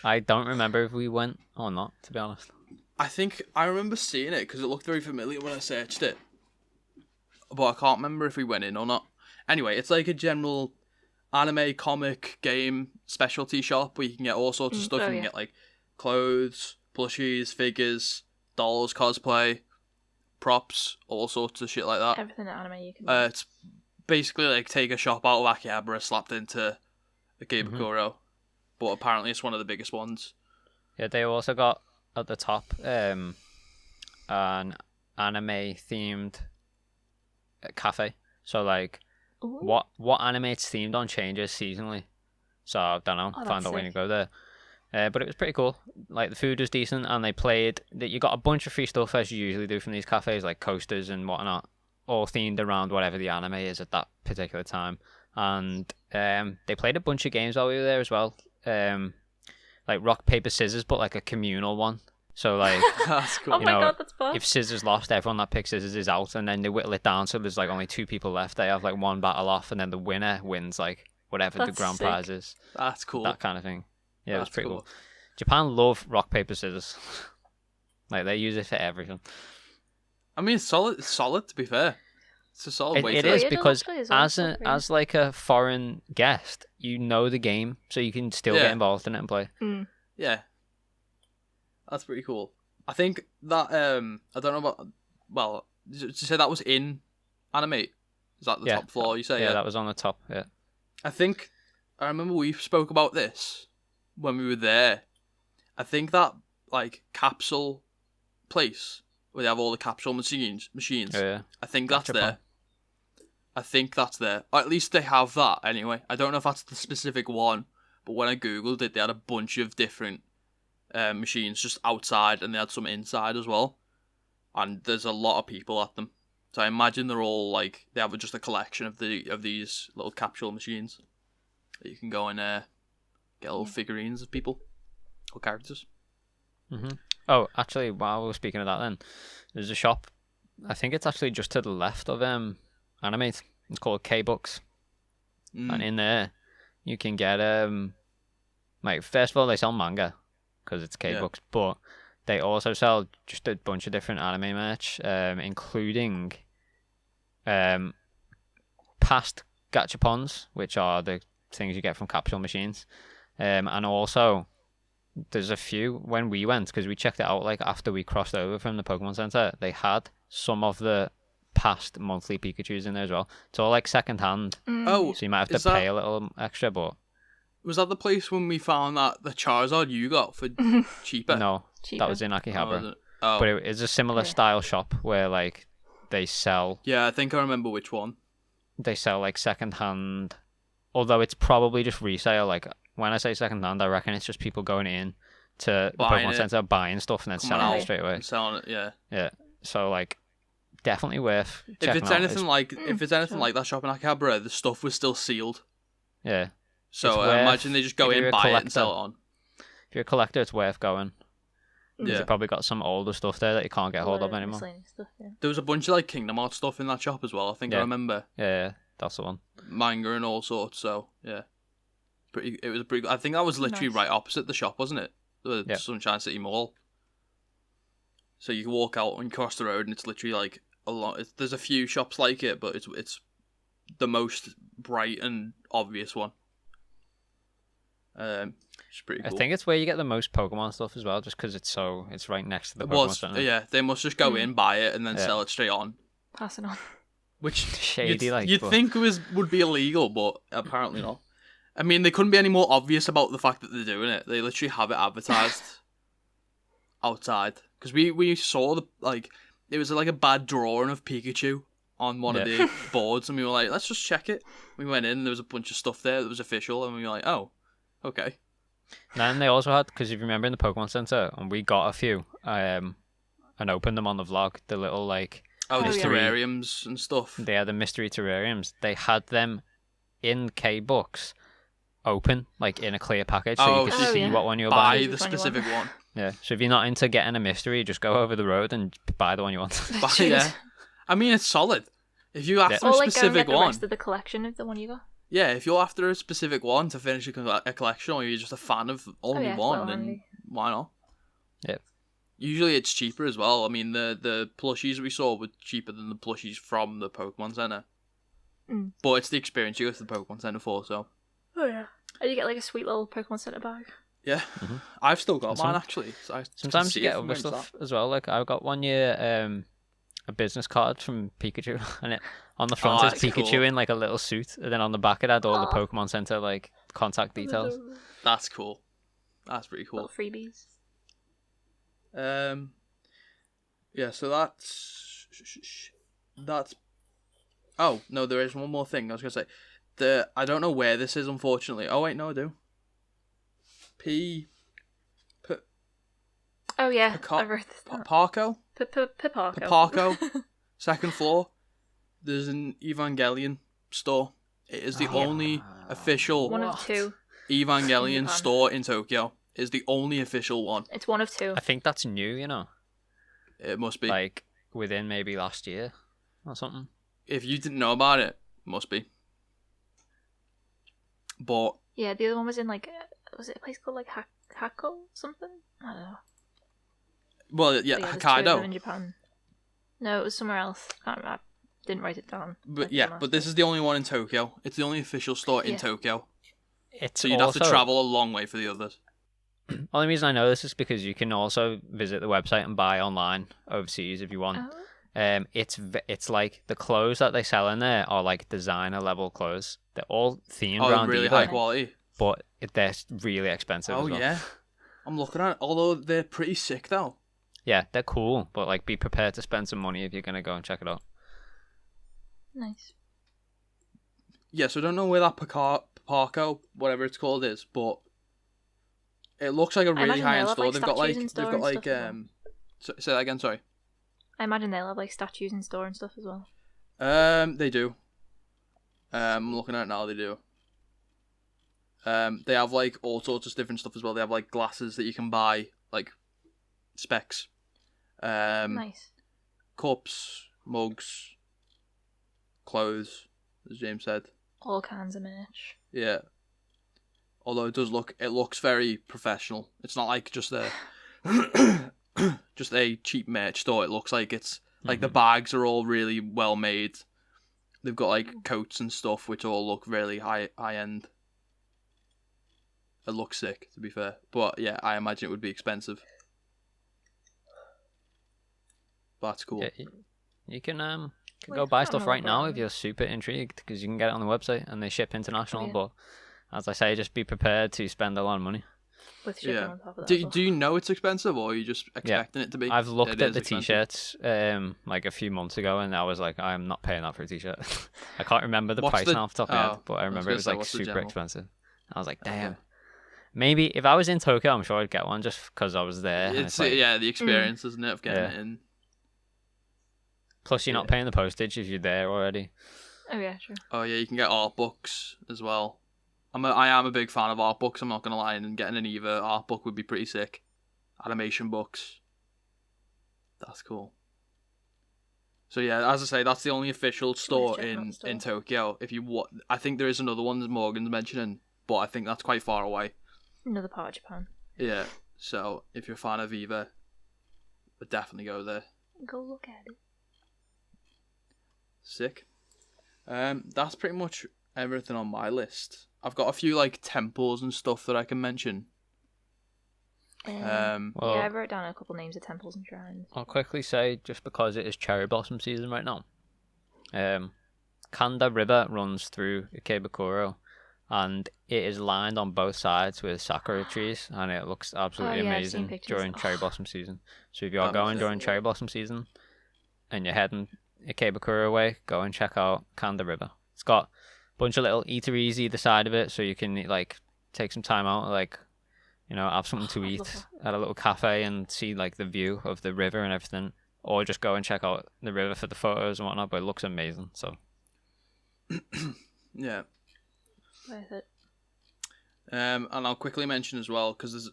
I don't remember if we went or not, to be honest. I think I remember seeing it because it looked very familiar when I searched it, but I can't remember if we went in or not. Anyway, it's like a general anime, comic, game specialty shop where you can get all sorts of stuff. You can get like clothes, plushies, figures, dolls, cosplay, props, all sorts of shit like that. Everything anime you can. It's basically like take a shop out of Akihabara slapped into Ikebukuro, but apparently it's one of the biggest ones. Yeah, they also got at the top an anime themed cafe. So like what anime it's themed on changes seasonally. So I don't know, find out when you go there. But it was pretty cool. Like the food was decent, and they played that you got a bunch of free stuff as you usually do from these cafes, like coasters and whatnot, all themed around whatever the anime is at that particular time. And they played a bunch of games while we were there as well. Like rock, paper, scissors, but like a communal one. So like, that's cool. Oh my god, that's fun. If scissors lost, everyone that picks scissors is out, and then they whittle it down so there's like only 2 people left. They have like one battle off, and then the winner wins like whatever the grand prize is. That's cool. That kind of thing. Yeah, it was pretty cool. Japan love rock, paper, scissors. Like they use it for everything. I mean, it's solid. It's solid, to be fair. It's a solid way. It is because as like a foreign guest, you know the game, so you can still get involved in it and play. Yeah, that's pretty cool. I think that I don't know about. Well, did you say that was in Animate? Is that the top floor? You say yeah, that was on the top. Yeah, I think I remember we spoke about this when we were there. I think that like capsule place where they have all the capsule machines. yeah. I think that's there. I think that's there. Or at least they have that anyway. I don't know if that's the specific one, but when I googled it, they had a bunch of different machines just outside, and they had some inside as well. And there's a lot of people at them, so I imagine they're all like they have just a collection of these little capsule machines that you can go and get little figurines of people or characters. Oh, actually, while we're speaking of that, then there's a shop. I think it's actually just to the left of Animate. It's called K-Books, and in there you can get like first of all they sell manga because it's K-Books, but they also sell just a bunch of different anime merch, including past gachapons, which are the things you get from capsule machines, and also there's a few when we went because we checked it out like after we crossed over from the Pokemon Center. They had some of the past monthly Pikachus in there as well. It's all like second hand. Oh, so you might have to pay a little extra, but was that the place when we found that the Charizard you got for cheaper? No, that was in Akihabara. Oh. But it's a similar style shop where like they sell. Yeah, I think I remember which one. They sell like second hand, although it's probably just resale. Like when I say second hand, I reckon it's just people going in to the Pokemon Center, buying stuff and then selling it straight away. Selling it, yeah. Yeah. So like, definitely worth. If it's anything like that shop in Akihabara, the stuff was still sealed. Yeah. So I imagine they just go in, buy it, and sell it on. If you're a collector, it's worth going. Yeah. You've probably got some older stuff there that you can't get hold of anymore. Stuff, There was a bunch of like Kingdom Hearts stuff in that shop as well. I think I remember. Yeah, that's the one. Manga and all sorts. So yeah, it was pretty. I think that was literally right opposite the shop, wasn't it? The Sunshine City Mall. So you can walk out and cross the road, and it's literally like a lot. There's a few shops like it, but it's the most bright and obvious one. It's pretty cool. I think it's where you get the most Pokemon stuff as well, just because it's right next to the Pokemon Center. Yeah, they must just go in, buy it, and then sell it straight on. Pass it on. Which shady, you'd think would be illegal, but apparently not. I mean, they couldn't be any more obvious about the fact that they're doing it. They literally have it advertised outside, because we saw it was like a bad drawing of Pikachu on one of the boards, and we were like, let's just check it. We went in, and there was a bunch of stuff there that was official, and we were like, oh, okay. And they also had, because if you remember in the Pokemon Center, and we got a few, and opened them on the vlog, the little like terrariums and stuff. They had the mystery terrariums. They had them in K-Books, open, like in a clear package, so Oh, you can oh, see yeah. what one you're Buy buying. the Which one you specific want. one. Yeah. So if you're not into getting a mystery, just go over the road and buy the one you want. But yeah, I mean it's solid. If you after Or a like go and specific get the one, rest of the collection of the one you got. yeah, if you're after a specific one to finish a collection, or you're just a fan of only yeah, it's one, well then handy. why not? Yep. Usually it's cheaper as well. I mean, the plushies we saw were cheaper than the plushies from the Pokemon Center. Mm. But it's the experience you go to the Pokemon Center for, so. Oh yeah. And you get like a sweet little Pokemon Center bag. Yeah. Mhm. I've still got And mine, actually. So I Sometimes can you see get it from other where it's stuff at. as well. Like I got one year a business card from Pikachu, and it on the front Oh, is that's Pikachu cool. in like a little suit, and then on the back it had all the Aw. Pokemon Center like contact details. That's cool. That's pretty cool. Little freebies. Yeah, so that's... Oh, no, there is one more thing I was going to say. I don't know where this is, unfortunately. Oh, wait, no, I do. Oh yeah, Pica- I've read this. Parco? Piparco. Piparco. Second floor. There's an Evangelion store. It is the only official One of two. Evangelion Japan. store in Tokyo. It is the only official one. It's one of two. I think that's new, you know, It must be. like within maybe last year or something. If you didn't know about it, it must be. But Yeah, the other one was in like was it a place called like Hakko something? I don't know. well, yeah, But there's two of them in Hokkaido. Japan. No, it was somewhere else. Can't remember. I didn't write it down. But Like, yeah, don't but ask this me. is the only one in Tokyo. It's the only official store in Yeah. Tokyo. It's So you'd also, have to travel a long way for the others. Only reason I know this is because you can also visit the website and buy online overseas if you want. Oh. It's like the clothes that they sell in there are like designer level clothes. They're all themed Oh, around really eBay, high quality. but they're really expensive. Oh as well. yeah, I'm looking at it. Although they're pretty sick though. Yeah, they're cool, but like be prepared to spend some money if you're gonna go and check it out. Nice. Yeah, so I don't know where that Parco, whatever it's called, is, but it looks like a really imagine high end they'll have, store. like, They've got statues like in store they've got and like stuff as well. say that again. Sorry. I imagine they'll have like statues in store and stuff as well. They do. I'm looking at it now. They do. They have like all sorts of different stuff as well. They have like glasses that you can buy, like specs, Nice. cups, mugs, clothes, as James said. All kinds of merch. Yeah. Although it looks very professional. It's not like just a just a cheap merch store. It looks like it's like the bags are all really well made. They've got like coats and stuff which all look really high end. It looks sick, to be fair. But yeah, I imagine it would be expensive. That's cool. Yeah, you can Well, go I buy don't stuff know right what now brand. if you're super intrigued because you can get it on the website and they ship international. Oh, yeah. But as I say, just be prepared to spend a lot of money. With shipping Yeah. on top of that. Do you know it's expensive, or are you just expecting it to be? I've looked It at is the expensive. t-shirts like a few months ago, and I was like, I'm not paying that for a t-shirt. I can't remember the What's price the- now off the top of my oh, head, but I remember gonna it was say, like what's the super general? expensive. I was like, Okay. damn. Maybe if I was in Tokyo, I'm sure I'd get one just because I was there. and It's like, yeah, the experience, isn't it, of getting Yeah. it in? Plus, you're not Yeah. paying the postage if you're there already. Oh yeah, true. Oh yeah, you can get art books as well. I am a big fan of art books. I'm not gonna lie, and getting an EVA art book would be pretty sick. Animation books. That's cool. So yeah, as I say, that's the only official store check out in the store. Tokyo. If you I think there is another one that Morgan's mentioning, but I think that's quite far away. Another part of Japan. Yeah. So if you're a fan of EVA, would definitely go there. Go look at it. Sick. That's pretty much everything on my list. I've got a few like temples and stuff that I can mention. Well, yeah, I wrote down a couple names of temples and shrines. I'll quickly say, just because it is cherry blossom season right now, Kanda River runs through Ikebukuro, and it is lined on both sides with sakura trees, and it looks absolutely Oh, yeah, I've seen amazing pictures. during cherry Oh. blossom season. So if you are That looks going during sick. cherry blossom season, and you're heading Ikebukuro way, go and check out Kanda River. It's got a bunch of little eateries either side of it, so you can like take some time out, like, you know, have something to I'd eat love at a little cafe and see like the view of the river and everything, or just go and check out the river for the photos and whatnot. But it looks amazing. So Yeah. Worth it. And I'll quickly mention as well, because there's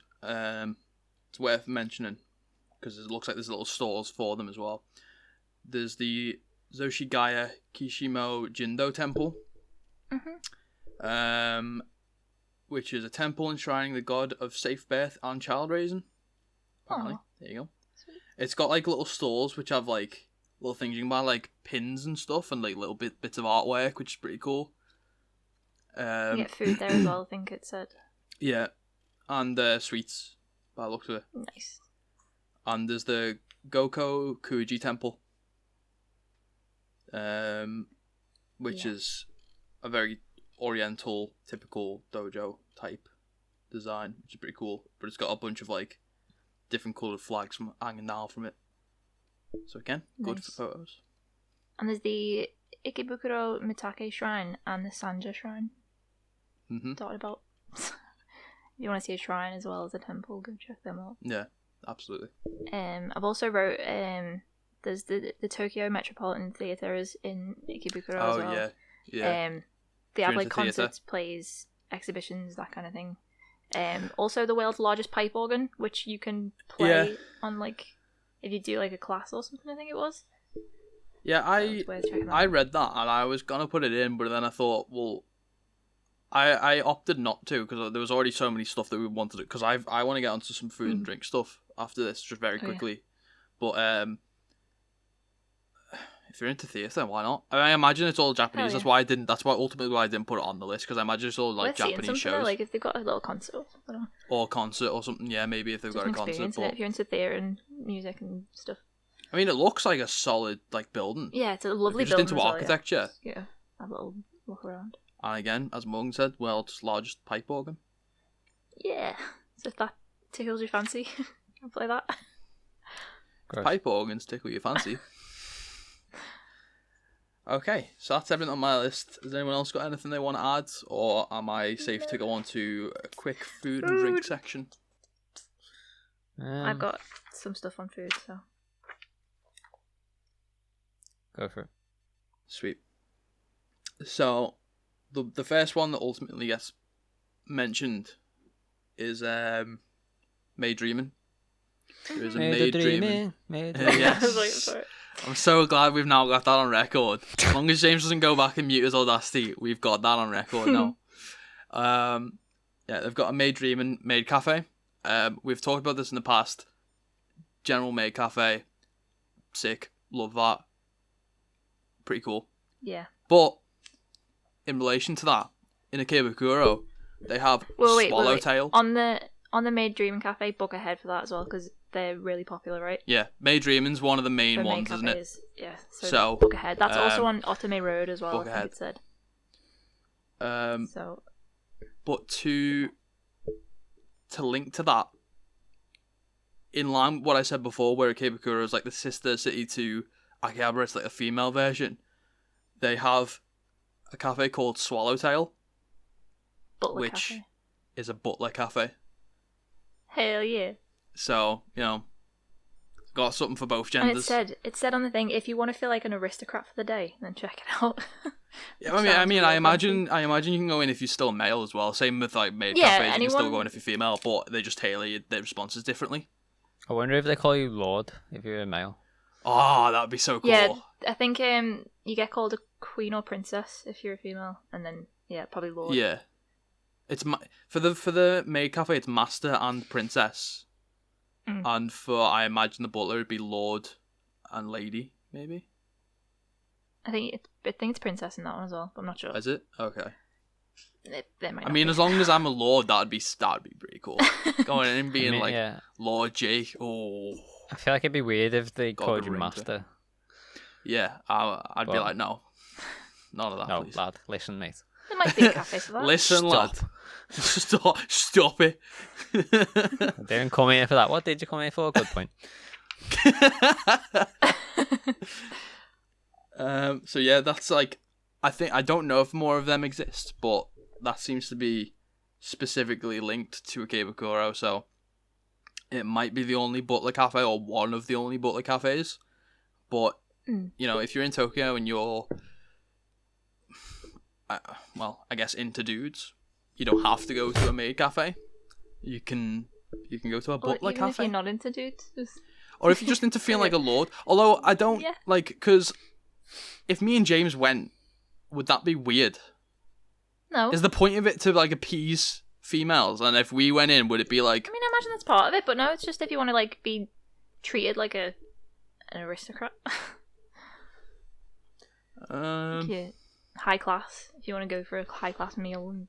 it's worth mentioning, because it looks like there's little stores for them as well. There's the Zoshigaya Kishimo Jindo Temple, which is a temple enshrining the god of safe birth and child raising. Apparently. There you go. Sweet. It's got like little stores which have like little things you can buy, like pins and stuff, and like little bits of artwork, which is pretty cool. You get food there as well, I think it said. Yeah, and sweets by the looks of it. Nice. And there's the Goko Kuji Temple, which is a very oriental, typical dojo type design, which is pretty cool. But it's got a bunch of like different coloured flags hanging down from it. So again, good Nice. for photos. And there's the Ikebukuro Mitake Shrine and the Sanja Shrine. Thought about. If you want to see a shrine as well as a temple, go check them out. Yeah, absolutely. I've also wrote there's the Tokyo Metropolitan Theatre is in Ikebukuro as well. Oh yeah. They have you're like into theatre. concerts, plays, exhibitions, that kind of thing. Also the world's largest pipe organ, which you can play on like if you do like a class or something. I think it was. Yeah, It's worth checking out. I read that and I was gonna put it in, but then I thought, well, I opted not to because there was already so many stuff that we wanted to. Because I want to get onto some food and drink stuff after this, just very quickly. But if you're into theatre, why not? I imagine it's all Japanese. Yeah. That's why I didn't. That's why ultimately why I didn't put it on the list, because I imagine it's all like Worth seeing Japanese something, though, shows like if they've got a little concert or something. or concert or something. Yeah, maybe if they've Just got a an concert. experience, But if you're into theatre and music and stuff. I mean, it looks like a solid like building. Yeah, it's a If lovely you're just building into as well, architecture. Yeah, have a little look around. And again, as Morgan said, world's largest pipe organ. Yeah, so if that tickles your fancy, I'll play that. Gross. Pipe organs tickle your fancy. Okay, so that's everything on my list. Has anyone else got anything they want to add, or am I safe to go on to a quick food and drink section? I've got some stuff on food, so. Go for it. Sweet. So, the first one that ultimately gets mentioned is May Dreamin'. There's a May Dreamin'. I was waiting for it. I'm so glad we've now got that on record. As long as James doesn't go back and mute his Audacity, we've got that on record now. Yeah, they've got a Maid Dreamin' Maid Cafe. We've talked about this in the past. General Maid Cafe. Sick. Love that. Pretty cool. Yeah. But, in relation to that, in Ikebukuro, they have Swallowtail. On the Maid Dream Cafe, book ahead for that as well, because they're really popular, right? Yeah, Maid Dreamin's one of the main For ones, main isn't it? cafes. Yeah, so, So, book ahead. That's also on Otome Road as well, book I ahead. think it said. So, But to link to that, in line with what I said before, where Ikebukuro is like the sister city to Akihabara, it's like a female version. They have a cafe called Swallowtail, Butler which Cafe. is a butler cafe. Hell yeah. So, got something for both And genders. it said on the thing, if you want to feel like an aristocrat for the day, then check it out. Yeah, Sounds I really imagine you can go in if you're still male as well. Same with like maid Yeah, cafes, you can still anyone- go in if you're female, but they just tailor their responses differently. I wonder if they call you Lord if you're a male. Oh, that'd be so cool. Yeah, I think you get called a queen or princess if you're a female, and then probably lord. Yeah. It's for the maid cafe, it's master and princess, and for I imagine the butler would be lord and lady, maybe. I think it's princess in that one as well, but I'm not sure. Is it? Okay. There might I not mean, be. as long as I'm a lord, that'd be pretty cool. Going in and being like yeah. Lord Jake. Oh, I feel like it'd be weird if they Got called the you ring to it. Master. yeah. I'd be Well- like, no, none of that, No, please. lad, listen, mate. There might be a cafe for that. Listen, lad. Stop it. I didn't come here for that. What did you come here for? Good point. So yeah, that's like, I don't know if more of them exist, but that seems to be specifically linked to Ikebukuro, so it might be the only butler cafe or one of the only butler cafes. But if you're in Tokyo and you're, I guess into dudes, you don't have to go to a maid cafe. You can go to a butler even if cafe. you're not into dudes, just... Or if you're just into feeling like a lord. Although I don't like, because if me and James went, would that be weird? No. Is the point of it to like appease females? And if we went in, would it be like? I mean, I imagine that's part of it, but no, it's just if you want to like be treated like an aristocrat. Like high class. If you want to go for a high class meal and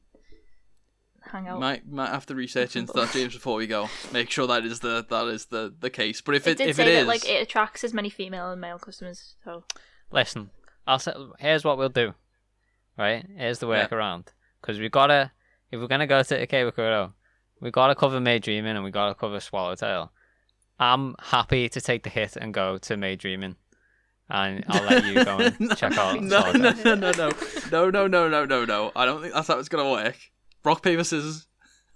hang out. Might have to research into that, James, before we go. Make sure that is the case. But if it it did is, say that like it attracts as many female and male customers. So Listen, here's what we'll do. Right, here's the workaround. Because if we're gonna go to Ikebukuro, we gotta cover May Dreaming and we gotta cover Swallowtail. I'm happy to take the hit and go to May Dreaming, and I'll let you go and check out. No. I don't think that's how it's gonna work. Rock paper scissors.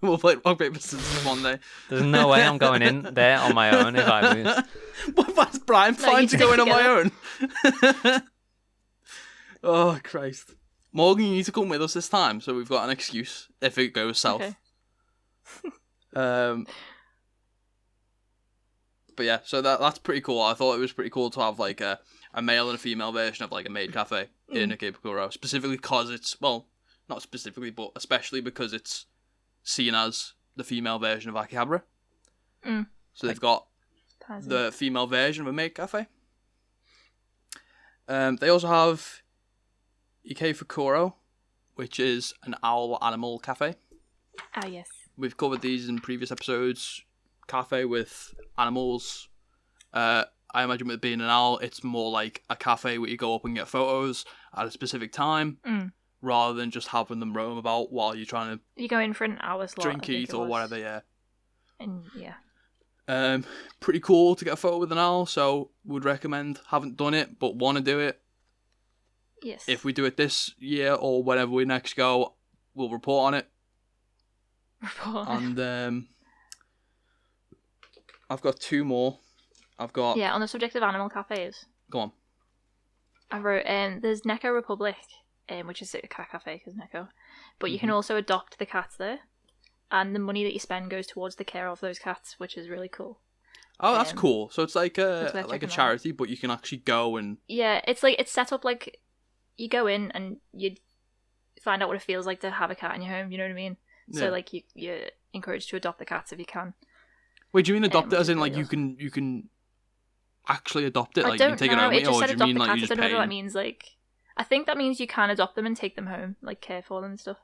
We'll play rock paper scissors one day. There's no way I'm going in there on my own if I lose. What if Brian finds to go in on my own? Oh Christ. Morgan, you need to come with us this time, so we've got an excuse if it goes south. Okay. But yeah, so that's pretty cool. I thought it was pretty cool to have like a male and a female version of like a maid cafe in Ikebukuro, specifically because it's, well, not specifically, but especially because it's seen as the female version of Akihabara. So they've got the female version of a maid cafe. They also have Ikebukuro, which is an owl animal cafe. Ah, yes. We've covered these in previous episodes. Cafe with animals. I imagine with being an owl, it's more like a cafe where you go up and get photos at a specific time, rather than just having them roam about while you're trying to... You go in for an hour slot. Drink, eat, or whatever, yeah. And yeah. Pretty cool to get a photo with an owl, so would recommend. Haven't done it, but want to do it. Yes. If we do it this year or whenever we next go, we'll report on it. And I've got two more. Yeah, on the subject of animal cafes. Go on. I wrote, there's Neko Republic, which is a cat cafe because Neko, but you can also adopt the cats there, and the money that you spend goes towards the care of those cats, which is really cool. Oh, that's cool. So it's like a charity, but you can actually go and... Yeah, it's set up like you go in and you find out what it feels like to have a cat in your home, you know what I mean? Yeah. So like you're encouraged to adopt the cats if you can. Wait, do you mean adopt it as in like you can actually adopt it? Like you can take it home, or do you mean like you just pay? I don't know what that means. Like, I think that means you can adopt them and take them home, like care for them and stuff.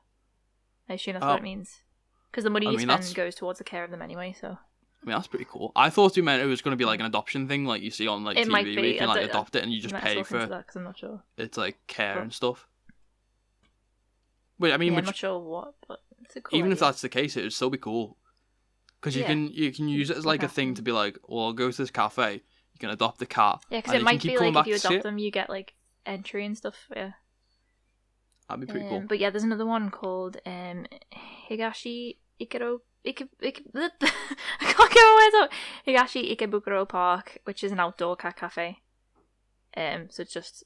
I assume that's what it means. Because the money you spend goes towards the care of them anyway, so... I mean, that's pretty cool. I thought you meant it was going to be like an adoption thing, like you see on like TV, where you can like adopt it and you just pay for that, because I'm not sure. It's like care and stuff. Wait, I mean, I'm not sure what, but it's a cool even idea. if that's the case, it would still be cool. Because you can use it as like a thing to be like, well, I'll go to this cafe, you can adopt the cat. Yeah, because it might be like if you adopt them, you get like entry and stuff. Yeah, that'd be pretty cool. But yeah, there's another one called Higashi Ikero. I can't get my words out. Higashi Ikebukuro Park, which is an outdoor cat cafe. So it's just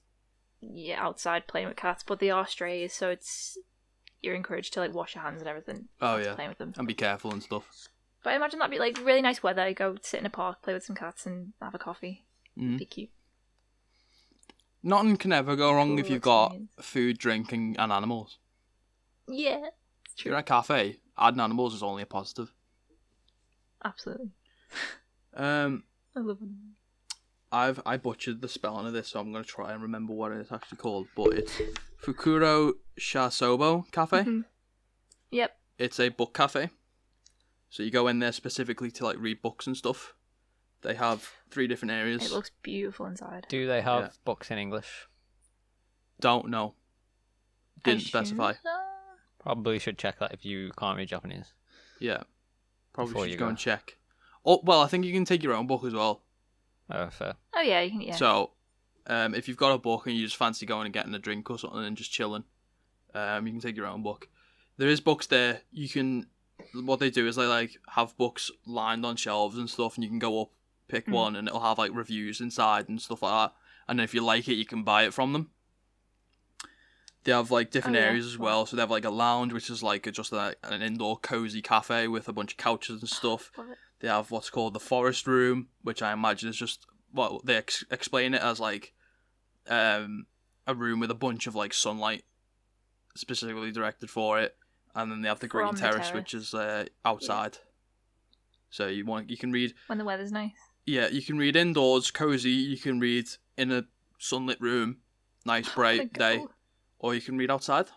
outside playing with cats, but they are strays, so you're encouraged to like wash your hands and everything. Oh yeah, playing with them and be careful and stuff. But I imagine that'd be like really nice weather. Go sit in a park, play with some cats, and have a coffee. Be cute. Nothing can ever go wrong if you've got food, drink, and animals. Yeah, it's true. If you're at a cafe, adding animals is only a positive. Absolutely. I love it. I butchered the spelling of this, so I'm going to try and remember what it's actually called. But it's Fukuro Shasobo Cafe. Mm-hmm. Yep. It's a book cafe. So you go in there specifically to like read books and stuff. They have 3 different areas. It looks beautiful inside. Do they have books in English? Don't know. Didn't specify. So. Probably should check that if you can't read Japanese. Yeah. Probably should go and check. Oh, well, I think you can take your own book as well. Oh, fair. Oh, yeah, you can, yeah. So, if you've got a book and you just fancy going and getting a drink or something and just chilling, you can take your own book. There is books there. You can... What they do is they like have books lined on shelves and stuff, and you can go up, pick one, and it'll have like reviews inside and stuff like that. And if you like it, you can buy it from them. They have like different Oh, yeah. areas as well. So they have like a lounge, which is like just an indoor cozy cafe with a bunch of couches and stuff. Love it. They have what's called the forest room, which I imagine is just they explain it as like a room with a bunch of like sunlight specifically directed for it, and then they have the green From the terrace, terrace. which is outside. So you can read. When the weather's nice. Yeah, you can read indoors, cozy. You can read in a sunlit room, nice bright day, or you can read outside.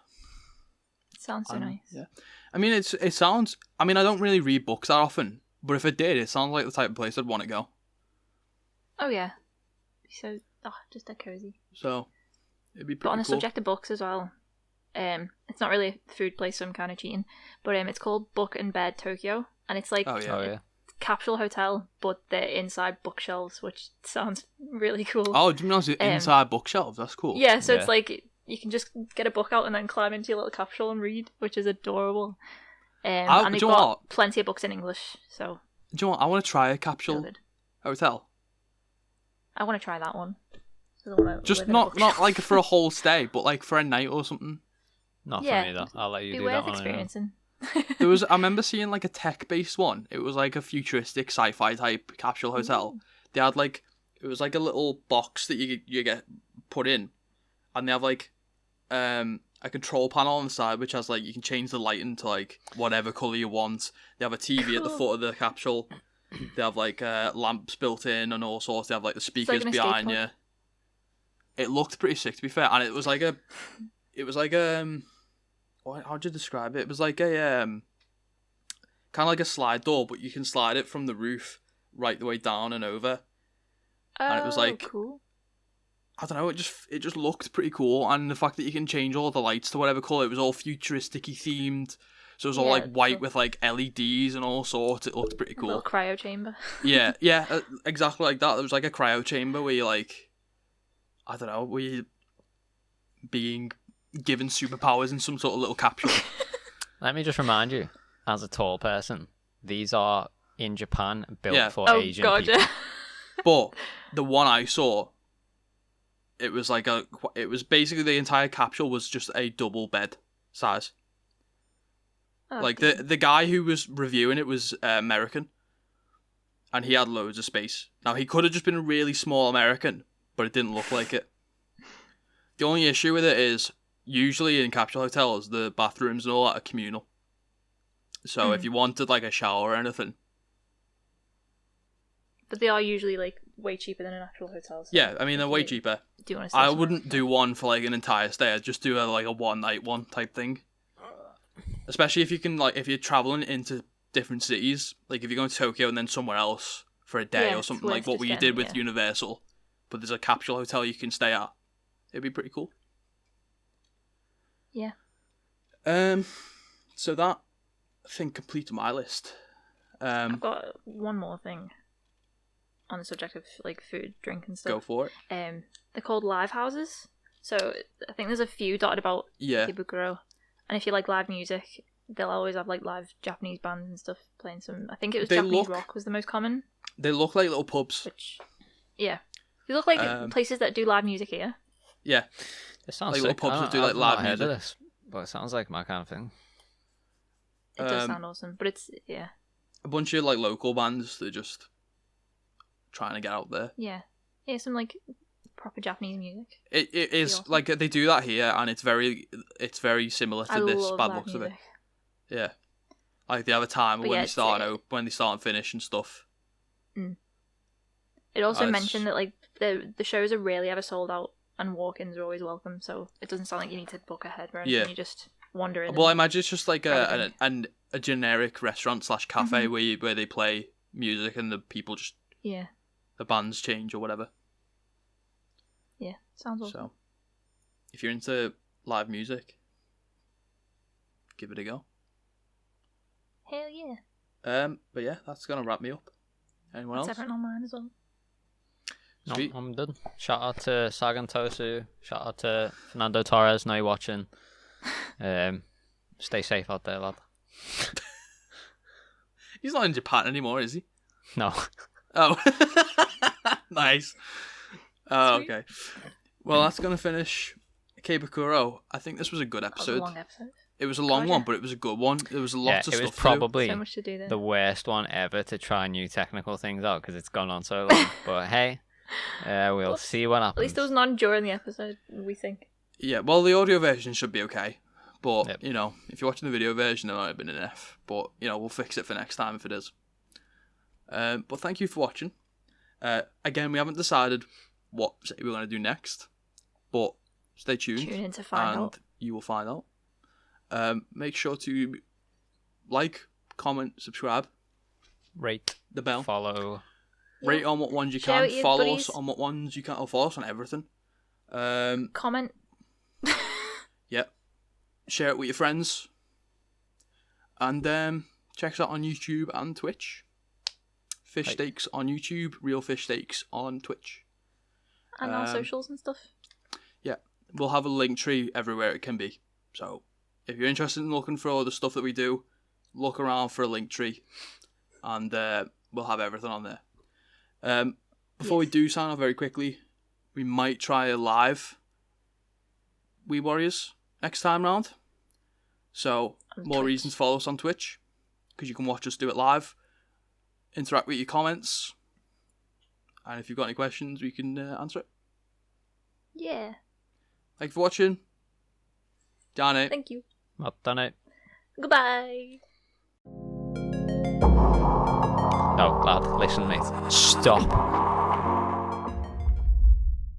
Sounds so nice. Yeah, I mean it sounds. I mean I don't really read books that often, but if it did, it sounds like the type of place I'd want to go. Oh yeah. So just a cozy. So it'd be pretty But on the cool. subject of books as well, it's not really a food place, so I'm kind of cheating. But it's called Book and Bed Tokyo, and it's like Oh yeah. Oh yeah. capsule hotel, but they're inside bookshelves, which sounds really cool. Oh, do you know it's inside bookshelves? That's cool. Yeah, so Yeah. it's like you can just get a book out and then climb into your little capsule and read, which is adorable. And they've do you know got what? plenty of books in English, so Do you know what? I want to try a feel capsule good. hotel. I want to try that one. 'Cause I wanna Just live in a not bookshelf. like for a whole stay, but like for a night or something. Not Yeah, for me though. I'll let you Be do worth that one. experiencing. I remember seeing like a tech-based one. It was like a futuristic sci-fi type capsule hotel. They had like it was like a little box that you get put in, and they have like a control panel on the side which has like you can change the lighting to like whatever color you want. They have a TV at the Cool. foot of the capsule. They have like lamps built in and all sorts. They have like the speakers an escape behind pod. you. It looked pretty sick to be fair, and it was like how'd you describe it? It was like a kind of like a slide door, but you can slide it from the roof right the way down and over. And it was like- cool. I don't know. It just looked pretty cool, and the fact that you can change all the lights to whatever color. It was all futuristic-y themed, so it was all Yeah, like white cool. with like LEDs and all sorts. It looked pretty A little cool. cryo chamber. Yeah, exactly like that. There was like a cryo chamber where you like, I don't know, where you being given superpowers in some sort of little capsule. Let me just remind you, as a tall person, these are in Japan built Yeah. for Oh Asian god, people. yeah. But the one I saw, it was basically the entire capsule was just a double bed size. Oh, Like decent. the guy who was reviewing it was American, and he had loads of space. Now he could have just been a really small American, but it didn't look like it. The only issue with it is usually in capsule hotels the bathrooms and all that are communal. So if you wanted like a shower or anything, But they are usually like way cheaper than an actual hotel. So yeah, I mean they're way if you cheaper. Do you want to? I wouldn't do one for like an entire stay. I'd just do a one night one type thing. Especially if you can if you're traveling into different cities, like if you're going to Tokyo and then somewhere else for a day Yeah, or it's something worth like what just we getting, did with yeah. Universal, but there's a capsule hotel you can stay at. It'd be pretty cool. Yeah. So that I think completes my list. I've got one more thing on the subject of like food, drink, and stuff. Go for it. They're called live houses. So I think there's a few dotted about Yeah. Ikebukuro, and if you like live music, they'll always have like live Japanese bands and stuff playing some. I think it was They Japanese look- rock was the most common. They look like little pubs. Which, yeah, they look like places that do live music here. Yeah. It sounds Like little sick. pubs I that do, don't- like, I've live not heard of music. this, but it sounds like my kind of thing. It does Um, sound awesome, but it's A bunch of like local bands that are just trying to get out there. yeah, some like proper Japanese music. It is awesome. like they do that here, and it's very similar to I this love bad live looks of it. music. Yeah, like they have a time But when yeah, they it's, start when they start and finish and stuff. It also It's- mentioned that like the shows are rarely ever sold out, and walk-ins are always welcome. So it doesn't sound like you need to book ahead or anything. Yeah. You just wander in. Well, I and- imagine it's just like Everything. a generic restaurant / cafe Mm-hmm. where they play music and the people just yeah, the bands change or whatever. sounds awesome. So, if you're into live music, give it a go. Hell yeah! But yeah, that's gonna wrap me up. Anyone else? Separate on mine as well. No, Sweet. I'm done. Shout out to Sagan Tosu. Shout out to Fernando Torres. Know you're watching. Stay safe out there, lad. He's not in Japan anymore, is he? No. Oh, nice. Oh, Sweet. okay. Well, that's gonna finish Ikebukuro, I think this was a good That was a episode. long episode. It was a long God, one, yeah. but it was a good one. There was lots of it stuff was to do. probably So much to do there. the worst one ever to try new technical things out because it's gone on so long. But hey, we'll see what happens. At least there was none during the episode, we think. Yeah, well, the audio version should be okay. But, Yep. you know, if you're watching the video version, it might have been an F. But, you know, we'll fix it for next time if it is. But thank you for watching. Again, we haven't decided what we're going to do next. But stay tuned. Tune in to find and out. you will find out. Make sure to like, comment, subscribe, Rate, the bell. follow. Rate on what ones you Share can. with your Follow buddies. us on what ones you can. Or follow us on everything. Comment. Yep. Share it with your friends. And check us out on YouTube and Twitch. FishStakes on YouTube, Real FishStakes on Twitch. And our socials and stuff. Yeah. We'll have a link tree everywhere it can be. So if you're interested in looking for all the stuff that we do, look around for a link tree. And we'll have everything on there. Before we do sign off very quickly, we might try a live Weeb Warriors next time round. So, On more Twitch. reasons to follow us on Twitch, because you can watch us do it live, interact with your comments, and if you've got any questions, we can answer it. Yeah. Thank you for watching. Johnny. Thank you. Well done it. Goodbye. Oh, lad, listen, mate. Stop.